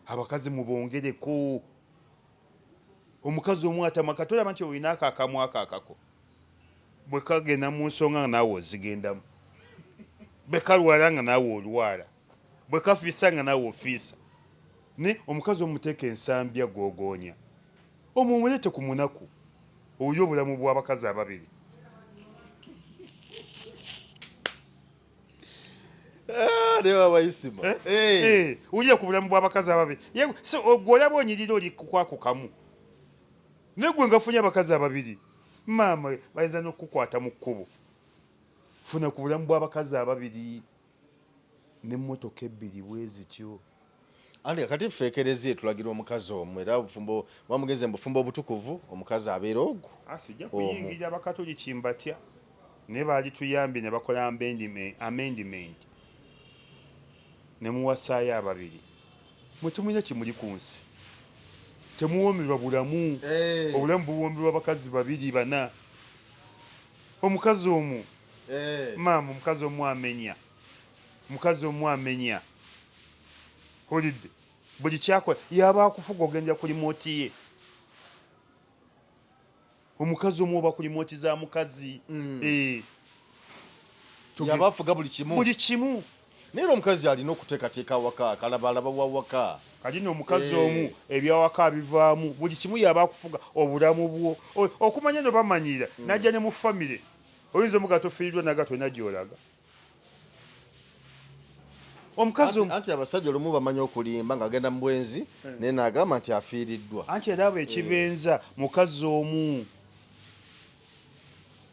abakazi mubongereko. Omukazi omu atama, katolaba nti olina akaakamu akaakako, bwe kagenda mu nsonga nga naawe ozigendamu, bwe kalwala nga naawe olwala, bwe kafiisa nga naawe ofiisa. Ne omukazi omuteeka ensambya googonya, omumulete ku munaku oli obulamu bw'abakazi ababiri. Ujja ku bulamu bw'abakazi ababiri. Gwe olaba onyirira oli kukwako kamu, naye gwe nga funye abakazi ababiri, maama bayinza n'okukukwata mu kkubo. Funa ku bulamu bw'abakazi ababiri n'emmotoka ebbiri bwe zityo. Andi kati feekerezie tulagira omukazi omu era bufumbo bamugeze mbufumbo obutukuvu omukazi abeera ogwo. Asijja kuyingira abakatoliki mbatya, ne baali tuyambye ne bakola amendment ne muwasaayo ababiri. Mwe temulina kimuli ku nsi, temuwoomerwa bulamu. Obulamu buwoomerwa abakazi babiri bana. Omukazi omu maama, omukazi omu amenya, omukazi omu amenya, olidde buli kyakola yaba akufuga ogenda ku limoti ye. Omukazi omu oba ku limoti za mukazi. Yaba afuga buli kimu. Naye omukazi alina okuteekateeka waka, akalabalaba wa waka. Kati n'omukazi omu ebyawaka bivaamu, buli kimu yaba akufuga obulamu bwo. Okumanya no bamanyira najja ne mu famire, oyinza omuga tofiiriddwa nagato najjolaga. Omukazi anti abasajja olumu bamanyi okulimba ng'agenda mu bwenzi naye n'agamba nti afiiriddwa. Anti era abo ekibenza mukazi omu.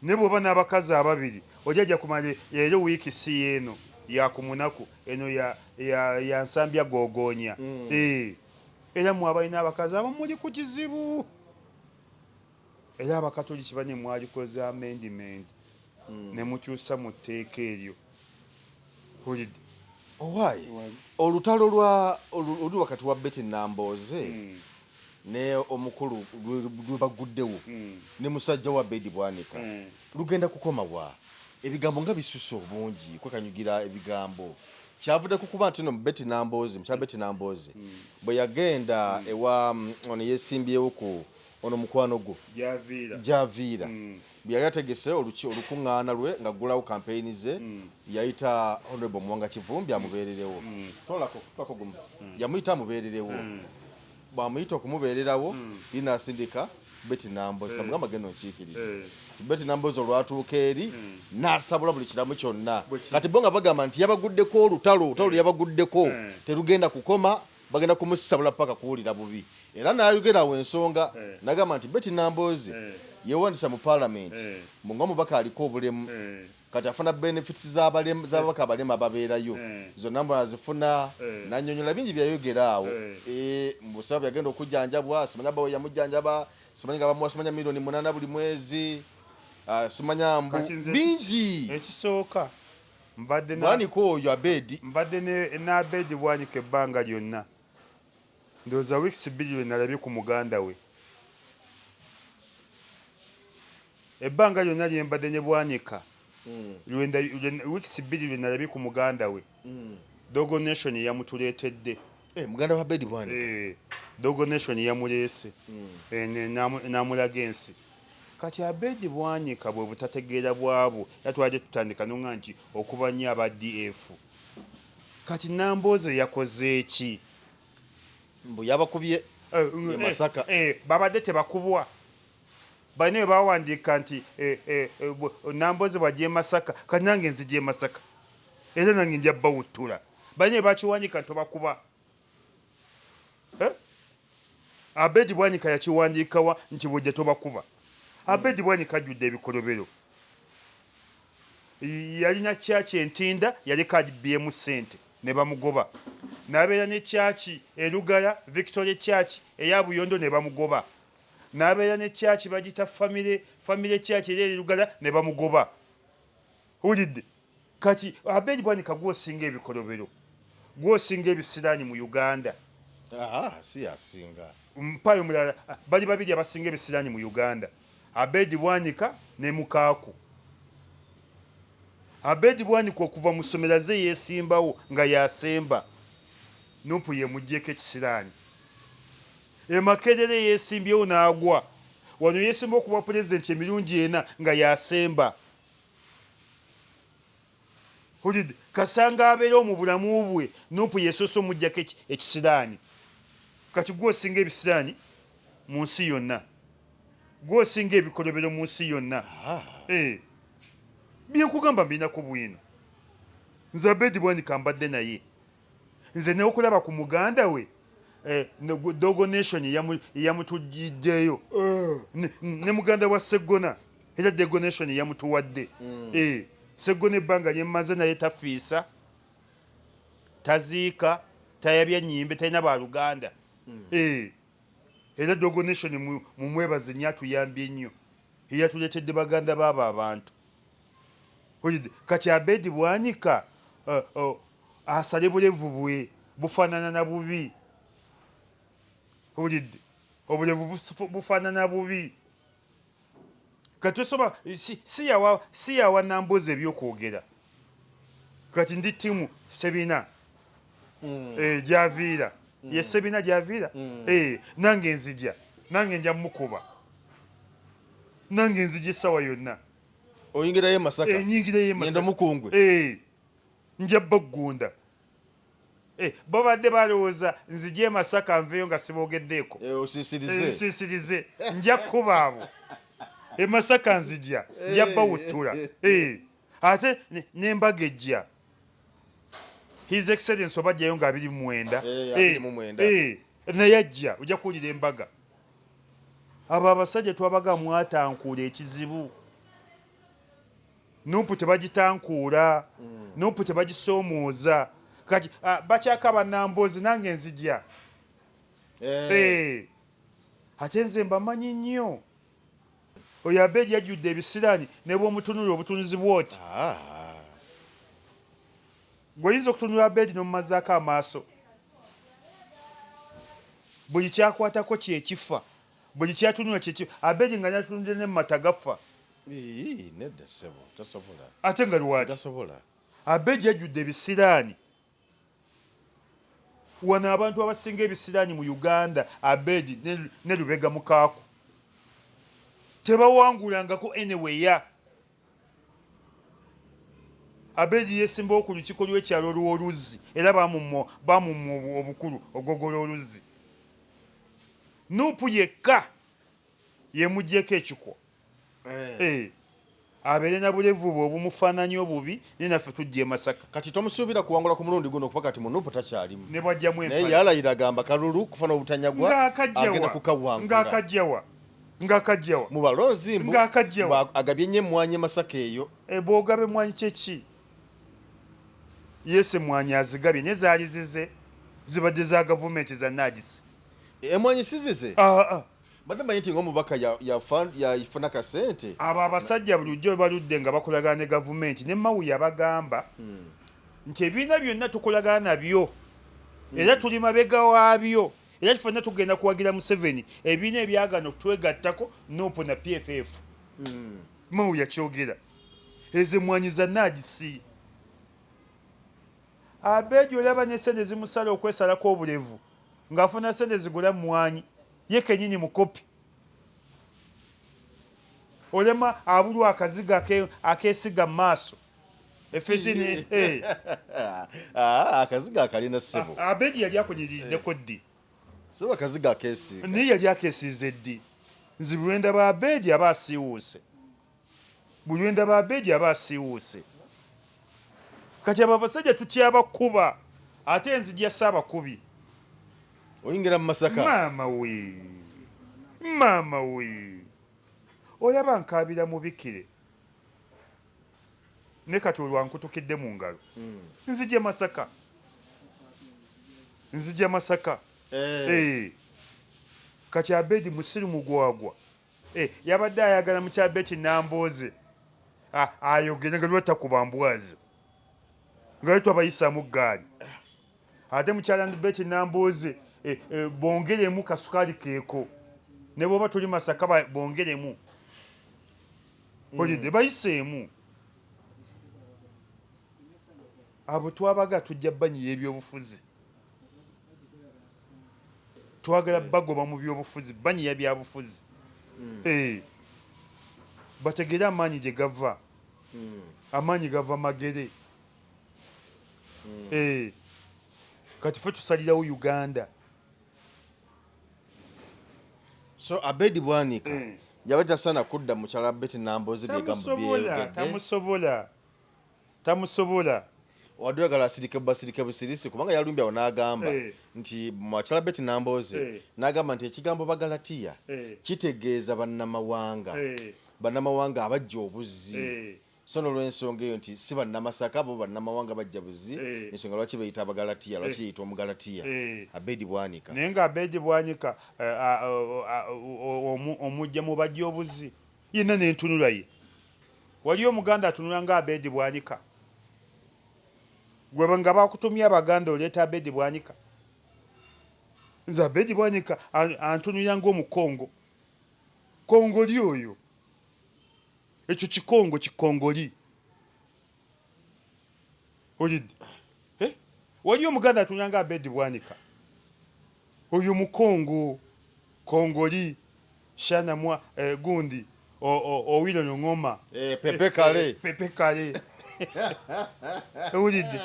Ne bw'oba n'abakazi ababiri ojjajja kumanya leero wiiki si yeeno ya ku munaku, eno ya nsambya googonya. Era mmwe abalina abakazi abo muli ku kizibu. Era abakatoliki bane mwalikoze amendment ne mukyusa mu tteeka eryo. Hulidde owaayi olutalo olu wakati wa Betty Nambooze ne omukulu lwe baguddewo ne musajja wa Bedi Bwanika lugenda kukoma wa? Ebigambo nga bisusse obungi kwekanyugira ebigambo. Kyavudde kukuba nti no Betty Nambooze, mukya Betty Nambooze bwe yagenda ewa ono yeesimbyewo ku ono mukwano gwo Javiira yali ategese olukuŋŋaana lwe nga ggulawo kampeyini ze, yayita Honorable Mwanga Kivumbi amubeererewo. Yamuyita amubeererewo. Bw'amuyita okumubeererawo inaasindika Betty Nambooze namugamba genda onkiikirire. Betty Nambooze olwatuuka eri n'asabula buli kiramu kyonna. Kati bo nga bagamba nti yabaguddeko olutalo yabaguddeko terugenda kukoma, bagenda kumusabula paka kuwulira bubi. Era n'ayogera awo ensonga n'agamba nti Betty Nambooze yeewandisa mu Parliament nga omubaka aliko obulemu, kati afuna benefits z'ababaka abalemu ababeerayo, zonna mbona azifuna. N'annyonnyola bingi byayogera awo. Mbusaba byagenda okujjanjabwa, simanya bawe yamujjanjaba, simanya nga bamuwa simanya milioni 8 buli mwezi, simanya mbu bingi. Ekisooka Bwanika oyo Abedi, mbadde n'Abedi Bwanika ebbanga lyonna, ndowooza wiiki 2 lwe nalabye ku muganda we. Ebbanga lyonna lye mbadde ne Bwanika wiiki 2 lwe nalabye ku muganda we. Dogo Nation yamutuleetedde. Muganda wa Abedi Bwanika. Dogo Nation yamuleese n'amulaga ensi. Kati Abedi Bwanika bwe butategeera bwabo yatwajja tutandika nonga nti okuba nnyo aba DF. Kati Nambooze yakoze eki? Mbu yabakubye Masaka. Babadde tebakubwa. Balina bwe bawandiika nti Nambooze bw'ajja e Masaka, kati nange nzija e Masaka era nange nja bawuttula. Balina bwe bakiwandiika nti tobakuba. Abedi Bwanika yakiwandiikawa nti bw'ojja tobakuba. Abedi Bwanika ajjudde ebikolobero. Yalina kyaki entinda yaleka agibyemu ssente ne bamugoba. N'abeera ne kyaki erugala Victoria kyaki eya Buyondo ne bamugoba. N'abeera ne kyaki bagita famire kyaki era erugala ne bamugoba. Hulidde kati Abedi Bwanika gw'osinga ebikolobero gwosinga ebisiraani mu Uganda. Si asinga. Mpayo mulala bali babiri abasinga ebisiraani mu Uganda. Abedi Bwanika ne Mukaaku. Abedi Bwanika okuva mu ssomero ze yeesimbawo nga yasemba. Nupu ye mujjeko ekisiraani. Makerere yeesimbyewo n'agwa. Wano yeesimba okuba pulezidenti emirundi ena nga yasemba. Hulide Kasanga abeera mu bulamu bwe Nupu yeesoose omujjako ekisiraani. Kati gwosinga ebisiraani mu nsi yonna. Gwosinga ebikolobero mu nsi yonna. Byenkugamba mbinako bwino. Nze Abedi Bwanika mbadde naye. Nze neokulaba ku muganda we Dogo Nation yamutujjiddeyo. Ne muganda wa Seggona era Dogo Nation yamutuwadde. Seggona ebbanga lyemmaze naye tafiisa, taziika, tayabya nnyimbe, talina baaluganda. Era Dogo Nation mu mwebaze nnyo atuyambye nnyo. Yatuleetedde baganda baabo abantu. Kati Abedi Bwanika asale bulevu bwe bufaanana na bubi. Hulidde obulevu bufaanana bubi. Kati osoba si yawa Nambooze ebyokwogera. Kati ndi ttiimu Sebina gy'aviira. Ye Sebina gy'aviira. Nange nzija. Nange nja mukuba. Nange nzija essaawa yonna. Oyingirayo Masaka. Nyingirayo Masaka. Ngenda Mukungwe. Nja Baggunda. Babadde balowooza nzije Masaka nveeyo nga siboogeddeeko. Osiisirize. Nja kuba abo. Masaka nzija. Nja bawuttula. Ate n'embaga ejja. His Excellency obajjayo nga 29. Naye ajja ojja kuwulira embaga. Abo abasajja twabaga mwatankuula ekizibu. Nupu tebagitankuula. Nupu tebagisoomooza. Kati bakyakaba Nambooze nange nzija. Ate nze mbamanyi nnyo. Oyo Abedi yajjudde ebisiraani ne bw'omutunula obutunuzi bw'oti. Gw'oyinza okutunula Abedi n'omumazaako amaaso. Buli kyakwatako kyekifa. Buli kyatunula kyekifa. Abedi nga natunudde ne mu mata gafa. Nedda ssebo tasobola. Ate nga lwaki? Tasobola. Abedi yajjudde ebisiraani. Wano abantu abasinga ebisiraani mu Uganda, Abedi ne Lubega Mukaaku. Tebawangulangako anywhere. Abedi yeesimbawo ku lukiiko lw'ekyalo olw'Oluzzi era bamumma obukulu ogogola Oluzzi. Nupu yekka yemuggyeko ekikwo. Abeere na bulevu bwe obumufaananya obubi ne naffe tujja Masaka. Kati tomusuubira kuwangula ku mulundi guno kuba kati mu Nupu takyalimu. Ne bwajjamu empale. Naye yalayira agamba kalulu kufuna obutanyagwa agenda kukawangula. Ng'akajjawa. Mu balonzi mbu agabye nnyo emmwanyi Masaka eyo. Bw'ogaba emmwanyi kyeki? Yese emmwanyi azigabye naye zaali zize. Zibadde za gavumenti za Nagisi. Emmwanyi si zize? Badde manyi nti ng'omubaka yafuna kasente. Abo abasajja bulijjo baludde nga bakolagana ne gavumenti ne Mawu yabagamba nti ebibiina byonna tukolagana nabyo era tuli mabega waabyo era ffenna tugenda kuwagira Museveni ebibiina ebyagana okutwegattako Nupu na PFF. Mawu yakyogera. Ezo emmwanyi za Nagisi. Abedi olaba n'essente zimusala okwesalako obulevu ng'afuna ssente zigula mmwanyi. Ye kennyini mukopi. Olema abulwa akaziga akeesiga mu maaso. Efesini akaziga akalina ssebo. Abedi yali akunyiriddeko ddi. Sebo akaziga akeesiga. Naye yali akeesiize ddi. Nzi bulwenda ba Abedi aba asiiwuuse. Bulwenda ba Abedi aba asiiwuuse. Kati abo abasajja tukyabakuba ate nzija Ssaabakubi. Oyingira mu Masaka. Mama we. Olaba nkaabira mubikire. Ne kati olwankutukidde mu ngalo. Nzija Masaka. Kati Abedi musirimu gwagwa. Yabadde ayagala mu kyabeti Nambooze. Ayogera nga lwata ku bambwazi. Nga lwata abayisaamu ggaali. ate mukyala Betty Nambooze bongeremu kasukali keeko ne bwoba tuli Masaka bongeremu olidde bayiseemu abo twabaga tujja banyi y'ebyobufuzi twagala bagoba mu byobufuzi banyi ya byabufuzi bategere amaanyi gye gava amaanyi gava magere kati ffe tusalirawo Uganda. So Abedi Bwanika yabadde tasaana kudda mukyala Betty Nambooze byegambo byeyogedde. Tamusobola wadwagala asirike busirisi kubanga yalumbye awo n'agamba nti mukyala Betty Nambooze n'agamba nti ekigambo Bagalatiya kitegeeza bannamawanga abajja obuzzi. So n'olw'ensonga eyo nti si bannamasaka abo bannamawanga bajja buzzi ensonga lwaki bayita Abagalatiya lwaki yeyita Omugalatiya. Abedi Bwanika naye nga Abedi Bwanika omujja mu bajja obuzzi yenna n'entunula ye wali Omuganda atunula nga Abedi Bwanika gwe nga bakutumya Abaganda oleeta Abedi Bwanika nze Abedi Bwanika antunulira ng'Omukongo Kongoli oyo ekyo kikongoli olidde wali Omuganda atunula nga Abedi Bwanika oyo Mukongo Kongoli shanamwa gundi owilo nongoma Pepe Kale olidde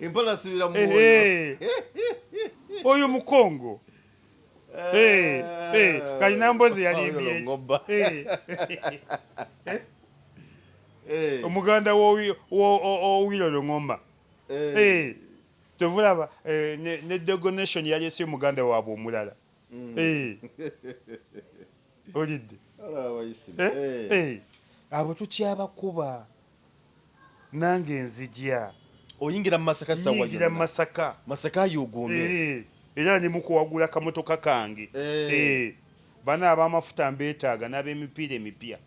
impola sibira mu mwoyo oyo Mukongo kali Nambooze yalimbye Omuganda w'owilo longoma tovulaba ne Dogonation yalese Omuganda waabwe omulala olidde abo tukyabakuba nange nzijya oyingira mu Masaka sawa yingira mu Masaka ayuguumye era ne mukuwagula kamotoka kange bana ab'amafuta mbeetaaga n'ab'emipiira emipya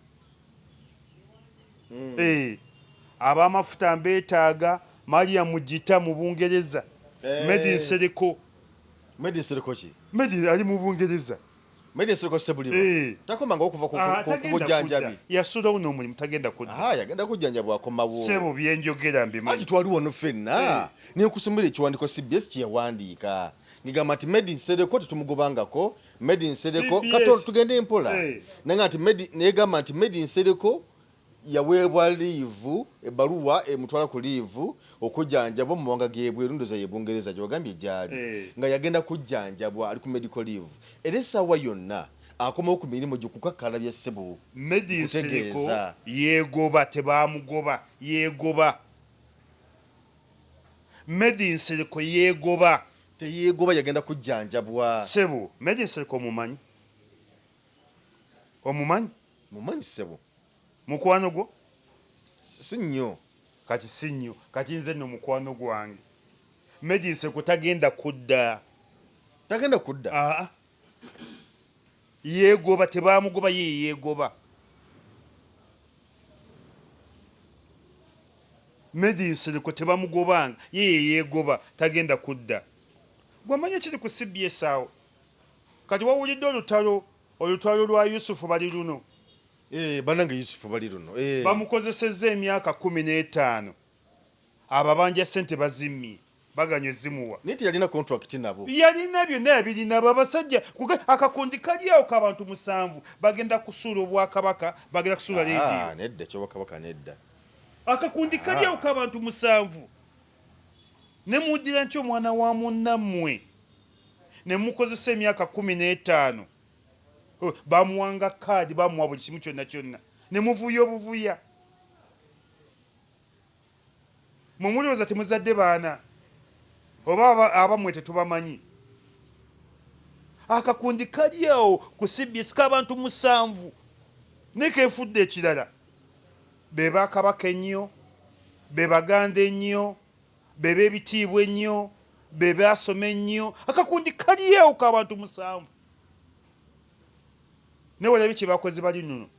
ab'amafuta mbeetaaga Maria Mujita mu Bungereza Medin Sereko ki Medin ali mu Bungereza Medin Sereko sebuliro takomanga okuva ku bujjanjabi yasulawo n'omulimu tagenda kudda yagenda kujjanjabwa akomawo sebo byenjogera mbimanyi ati twali wano ffenna nekusomera ekiwandiiko CBS kye yawandiika ngigamba nti Medin Sereko tetumugobangako Medin Sereko kato tugende empola nanga nti negamba nti Medin Sereko yaweebwa liivu ebbaluwa emutwala ku liivu okujjanjabwa mu mawanga g'ebweru ndoza ye Bungereza gy'ogambye gyali nga yagenda kujjanjabwa ali ku medical leave era essaawa yonna akomawo ku mirimu gy'okukakala bya ssebo. Medin Sereko yeegoba tebaamugoba yeegoba Medin Sereko yeegoba teyeegoba yagenda kujjanjabwa ssebo. Medin Sereko omumanyi ssebo mukwano gwo si nnyo kati nze nno mukwano gwange Medin Sereko tagenda kudda yeegoba tebaamugoba yeegoba Medin Sereko tebamugobanga yeegoba tagenda kudda. Gwamanya kiri ku CBS awo kati wawulidde olutalo lwa Yusufu bali luno banange Yusufu bali luno bamukozesezza emyaka 15 ababanja ssente bazimmye baganywe zimuwa niti yalina contract nabo yalina byonna birina babasajja akakundi kali awo k'abantu 7 bagenda kusuula Obwakabaka bagenda kusuula leediyo nedda ky'Obwakabaka nedda akakundi kali awo k'abantu 7 ne muddira nti omwana wa munnammwe ne mukozesa emyaka 15 bamuwanga kaadi bamuwa buli kimu kyonna ne muvuya obuvuya mumulowooza temuzadde baana oba abamwe tetubamanyi. Akakundi kali awo ku CBS k'abantu 7 nekefudde ekirala be Bakabaka ennyo be Baganda ennyo be b'ebitiibwa ennyo be basoma ennyo akakundi kali awo k'abantu 7 ne walabi kye bakozi bali nnuno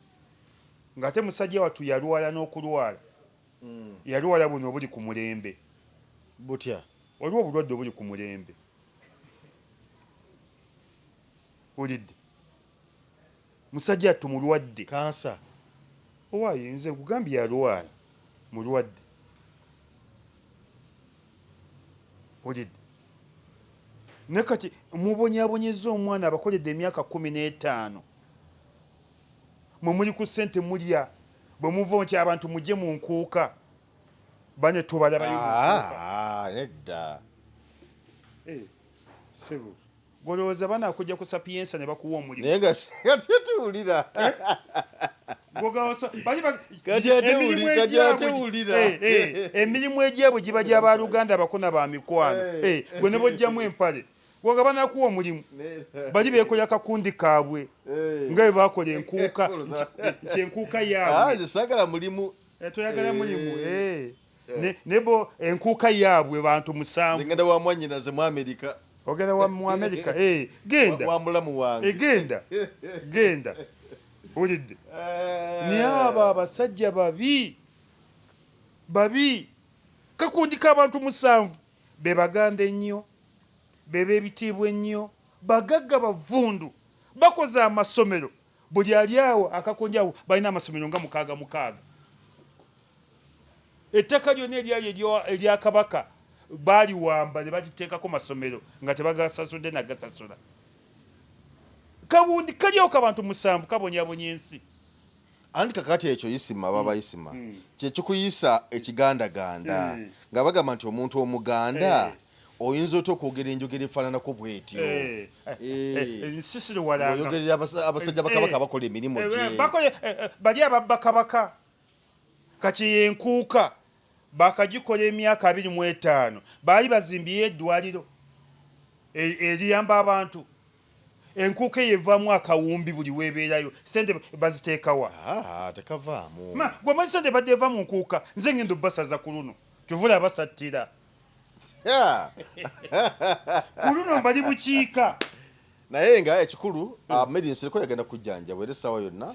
ng'ate musajja watu yalwala n'okulwala yalwala buno obuli ku mulembe butya waliwo obulwadde obuli ku mulembe olidde musajja attu mulwadde kansa owaayo nze kugambye yalwala mulwadde olidde ne kati mubonyabonyeza omwana abakoledde emyaka 15 mwe muli ku ssente mulya bwe muva nti abantu mujje mu nkuuka bane tubalabayo nedda sebo golowooza banakujja ku sapiensa ne bakuwa omulimu naye nga tuwulira emirimu egyabwe giba gyabaluganda abakona ba mikwano gwe ne bojjamu empale goga banakuwa omulimu bali beekola kakundi kaabwe nga bwe bakola enkuuka kyenkuuka yaabwe sagala mulimu toyagala mulimu nebo enkuuka yaabwe bantu 7 ngenda wa mwanyinaze mu Amerika ogenda mu Amerika genda wa mulamu wange genda olidde ni abo abasajja babi kakundi k'abantu 7 be baganda ennyo bebe ebitiibwa ennyo bagagga bavundu bakoze amasomero buli ali awo akakundi awo balina amasomero nga 6 ettaka lyonna eryali erya kabaka baaliwamba ne bagiteekako masomero nga tebagasasudde nagasasula kabundi kalyawo kabantu 7 kabonyabonya ensi andi kakati ekyo isima baba isima kyekikuyisa ekigandaganda nga bagamba nti omuntu omuganda oyinza otya okwogera enjogera efaananako bwetyo oyogerera abasajja bakabaka bakola emirimu bali ababba kabaka kati yenkuuka bakagikola emyaka 25 baali bazimbyeyo eddwaliro eriyamba abantu enkuuka yevaamu akawumbi buli weebeerayo sente baziteekawa tekavaamu gwe manyi sente badde eva mu nkuuka nze ngenda obbasaza ku luno tuvula abasattira ku luno mbali bukiika naye nga ekikulu medinsereko yagenda kujjanjabwa era essaawa yonna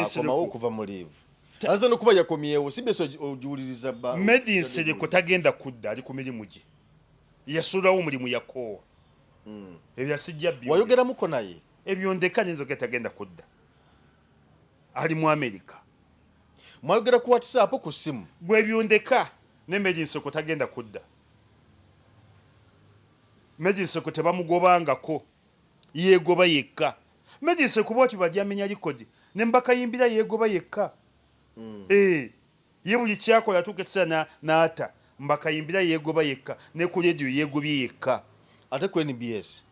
akomawo okuva mu liivu aza nokuba yakomyewo sibese ojiwuliriza medinsereko tagenda kudda ali ku mirimu gye yasulawo omulimu yakoowa ebyasijja wayogeramuko naye ebyo ndeka ninzoke tagenda kudda ali mu Amerika mwayogera ku WhatsApp ku simu bwe byondeka ne medinsereko tagenda kudda medinsereko tebamugobangako yeegoba yekka medinsereko bwati bajamenya likodi ne mbakayimbira yeegoba yekka ye buli kyakola tuketsa naata mbakayimbira yeegoba yekka ne ku radio yeegobye yekka ate ku NBS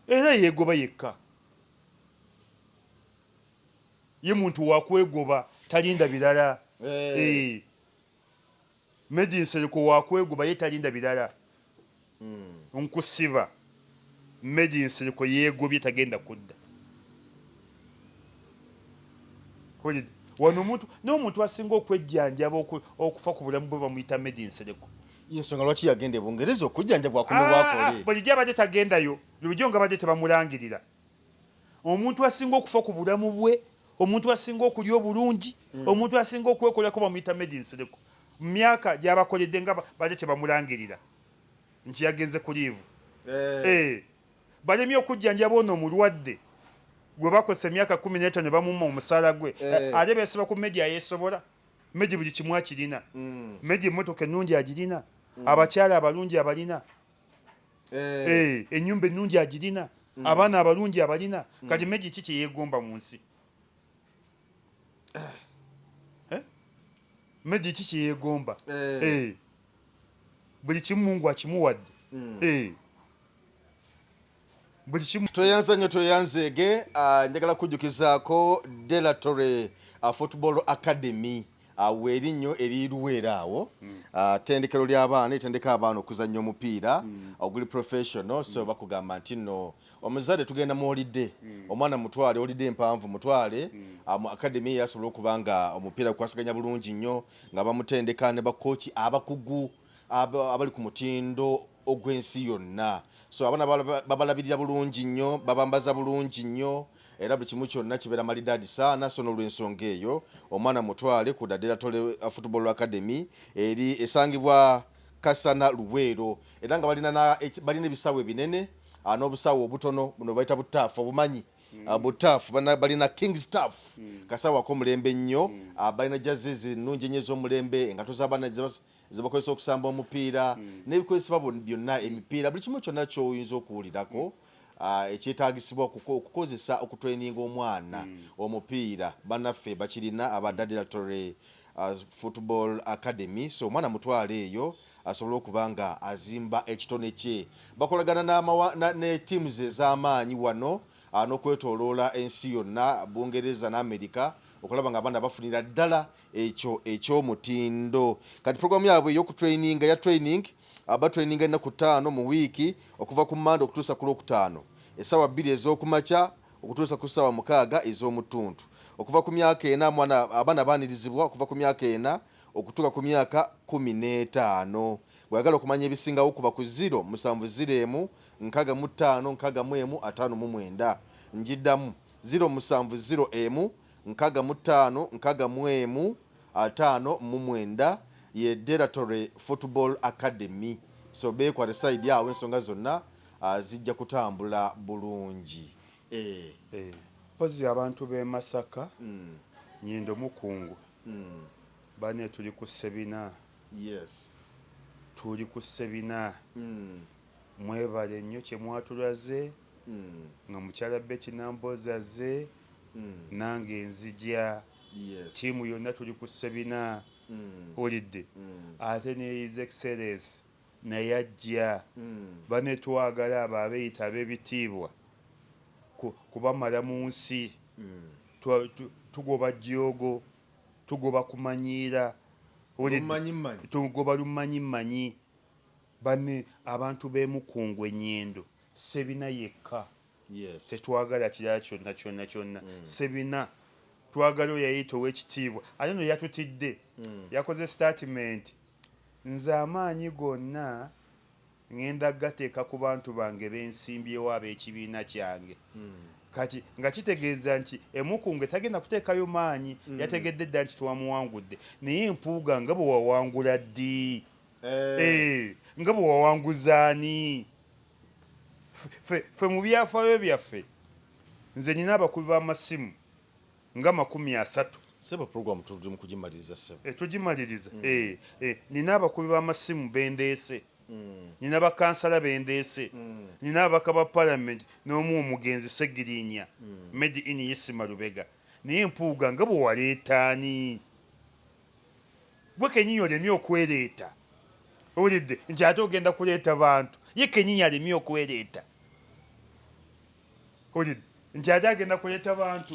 era yeegoba yekka ye muntu wakwegoba talinda birala medinsereko wakwegoba ye talinda birala nkusiba medinsereko yeegobye tagenda kudda wano n'omuntu asinga okwejjanjaba okufa ku bulamu bwe bamuyita medinsereko yensonga lwaki yagenda ebungereza okujjanjabwa akomebwakole bulijjo abadde tagendayo bulijjo nga badde tebamulangirira omuntu asinga okufa ku bulamu bwe omuntu asinga okulya obulungi omuntu asinga okwekolako bamuyita medinsereko mu myaka gyabakoledde nga badde tebamulangirira nti yagenze ku liivu balemye okujjanjaba ono omulwadde gwe bakosa emyaka 15 ne bamumma omusaala gwe ate beesiba ku media yeesobola media buli kimu akirina media emmotoka ennungi agirina abakyala abalungi abalina ennyumba ennungi agirina abaana abalungi abalina kati media ki kyeyeegomba mu nsi media ki kyeyeegomba buli kimu Mungu akimuwadde tweyanza nnyo tweyanzeege njagala kujjukizaako Delatore Football Academy weerinnyo eriruweera awo tendekero ly'abaana etendeka abaana okuzannya omupiira oguli professional so bakugamba nti nno omuzadde tugenda mu holiday omwana mutwale holiday empanvu mutwale mu academy yasobola okuba nga omupiira gukwasaganya bulungi nnyo nga bamutendeka ne bakooki abakugu abali ku mutindo ogw'ensi yonna so abaana babalabirira bulungi nnyo babambaza bulungi nnyo era buli kimu kyonna kibeera malidaadi saana so n'olw'ensonga eyo omwana mutwale ku Delatore Football Academy eri esangibwa Kasana Luwero era nga balina ebisawo ebinene n'obusawo obutono buno bayita butaafu obumanyi butaafu balina king staff kasawa ko mulembe nnyo balina jazezi ennungi ennyo ez'omulembe engato z'abaana ze bakozesa okusamba omupiira n'ebikozesebwa byonna emipiira buli kimu kyonna ky'oyinza okuwulirako ekyetaagisibwa okukozesa okutraininga omwana omupiira bannaffe bakirina aba Daddy Football Academy so omwana mutwale eyo asobola okuba nga azimba ekitone kye bakolagana ne teams ez'amaanyi wano n'okwetoloola ensi yonna Bungereza n'Amerika okulaba nga abaana bafunira ddala ekyo eky'omutindo kati programu yaabwe ey'okutraininga ya training abatraininga ennaku 5 mu wiiki okuva ku Mande okutuusa ku Lwokutaano essaawa 2 ez'okumakya okutuusa ku ssaawa 6 ez'omutuntu okuva ku myaka 4 abaana baanirizibwa okuva ku myaka 4 okutuuka ku myaka 15 bwagala okumanya ebisingawo kuba ku 070 65 65 59 njiddamu 070 65 65 59 ye Deratory Football Academy so bekwate side yawe ensonga zonna zijja kutambula bulungi pozi abantu be Masaka Nyindo Mukungu bane tuli ku sebina yes tuli ku sebina mwebale nnyo kye mwatulaze nga mukyala Betty Nambozaze nange nzija tiimu yonna tuli ku sebina olidde ate ne His Excellence naye ajja bane twagala abo abeeyita ab'ebitiibwa kubamala mu nsi tugoba jjogo tugoba kumanyiira tugoba lumanyimanyi bane abantu b'Emukungu Ennyendo sebina yekka tetwagala kirala kyonna sebina twagala oyo yayita ow'ekitiibwa ate no yatutidde yakoze statement nze amaanyi gonna ngenda gateeka ku bantu bange bensimbyewo ab'ekibiina kyange kati nga kitegeeza nti Emukungu tagenda kuteekayo maanyi yategedde dda nti twamuwangudde naye empuuga nga bwe wawangula ddi nga bwe wawanguzaani ffe mu byafaayo byaffe nze nina abakubi b'amasimu nga 30 seba program tuli mu kugimaliriza seba tugimaliriza nina abakubi b'amasimu bendeese nina bakansala bendeese nina abaka ba parliament n'omu omugenzi Segirinya made in Yisima Lubega naye empuuga nga bwe waleetaani gwe kenyinyi olemye okwereeta owulidde nti ate ogenda kuleeta bantu ye kenyinyi alemye okwereeta owulidde nti ate agenda kuleeta bantu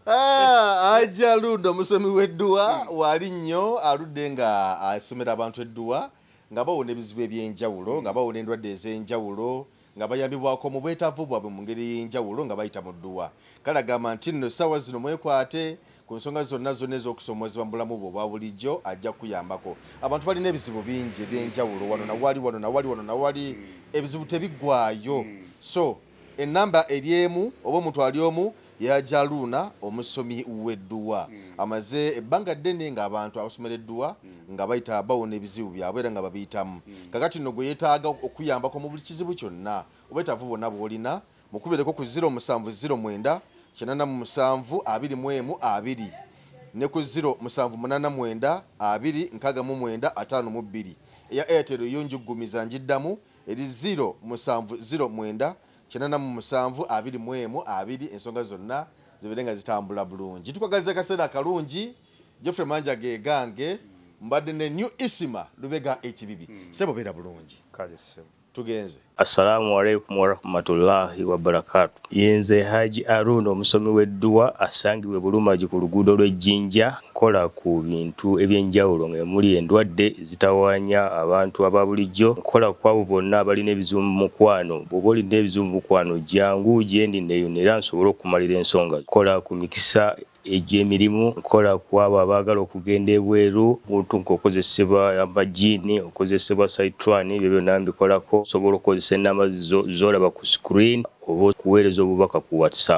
Ajja Lundo omusomi w'edduwa wali nnyo aludde nga asomera abantu edduwa nga bawona ebizibu eby'enjawulo nga bawona endwadde ez'enjawulo nga bayambibwako mu bwetaavu bwabwe mu ngeri y'enjawulo nga bayita mu dduwa kale agamba nti nno essaawa zino mwekwate ku nsonga zonna ez'okusomoozebwa mu bulamu bwe obwa bulijjo ajja kuyambako abantu balina ebizibu bingi eby'enjawulo wano nawali ebizibu tebiggwaayo so enamba eryemu oba omuntu ali omu yajja Luna omusomi w'edduwa amaze ebbanga ddene nga abantu abasomera edduwa nga bayita bawona ebizibu byabwe era nga babiyitamu kakati nno gwe yeetaaga okuyambako mu buli kizibu kyonna obwetaavu bwonna bw'olina mukubireko ku 0709 87 21 2 ne ku 0789 2 695 eya Airtel yonjuggumiza njiddamu eri 0709 87 21 2 ensonga zonna zibeere nga zitambula bulungi tukagaliza kaseera akalungi Geoffrey Manja gegange mbadde ne New Isima Lubega ekibibi sebo beera bulungi kale sebo tugenze Assalamu alaikum warahmatullahi wabarakatuh. Yenze Haji Aruno omusomi w'edduwa asangibwe Bulumagi ku luguudo lw'Ejjinja nkola ku bintu ebyenjawulo nga muli endwadde zitawaanya abantu aba bulijjo nkola ku abo bonna abalina ebizibu mu mukwano bw'oba olina ebizibu mu mukwano jangu gyendi neeyonera nsobole okumalira ensonga nkola ku mikisa egy'emirimu nkola ku abo abaagala okugenda ebweru muntu nk'okozesebwa amajiini okozesebwa saitwani ebyo byonna mbikolako osobola okukozesa ennamba z'olaba ku screen oba okuweereza obubaka ku WhatsApp.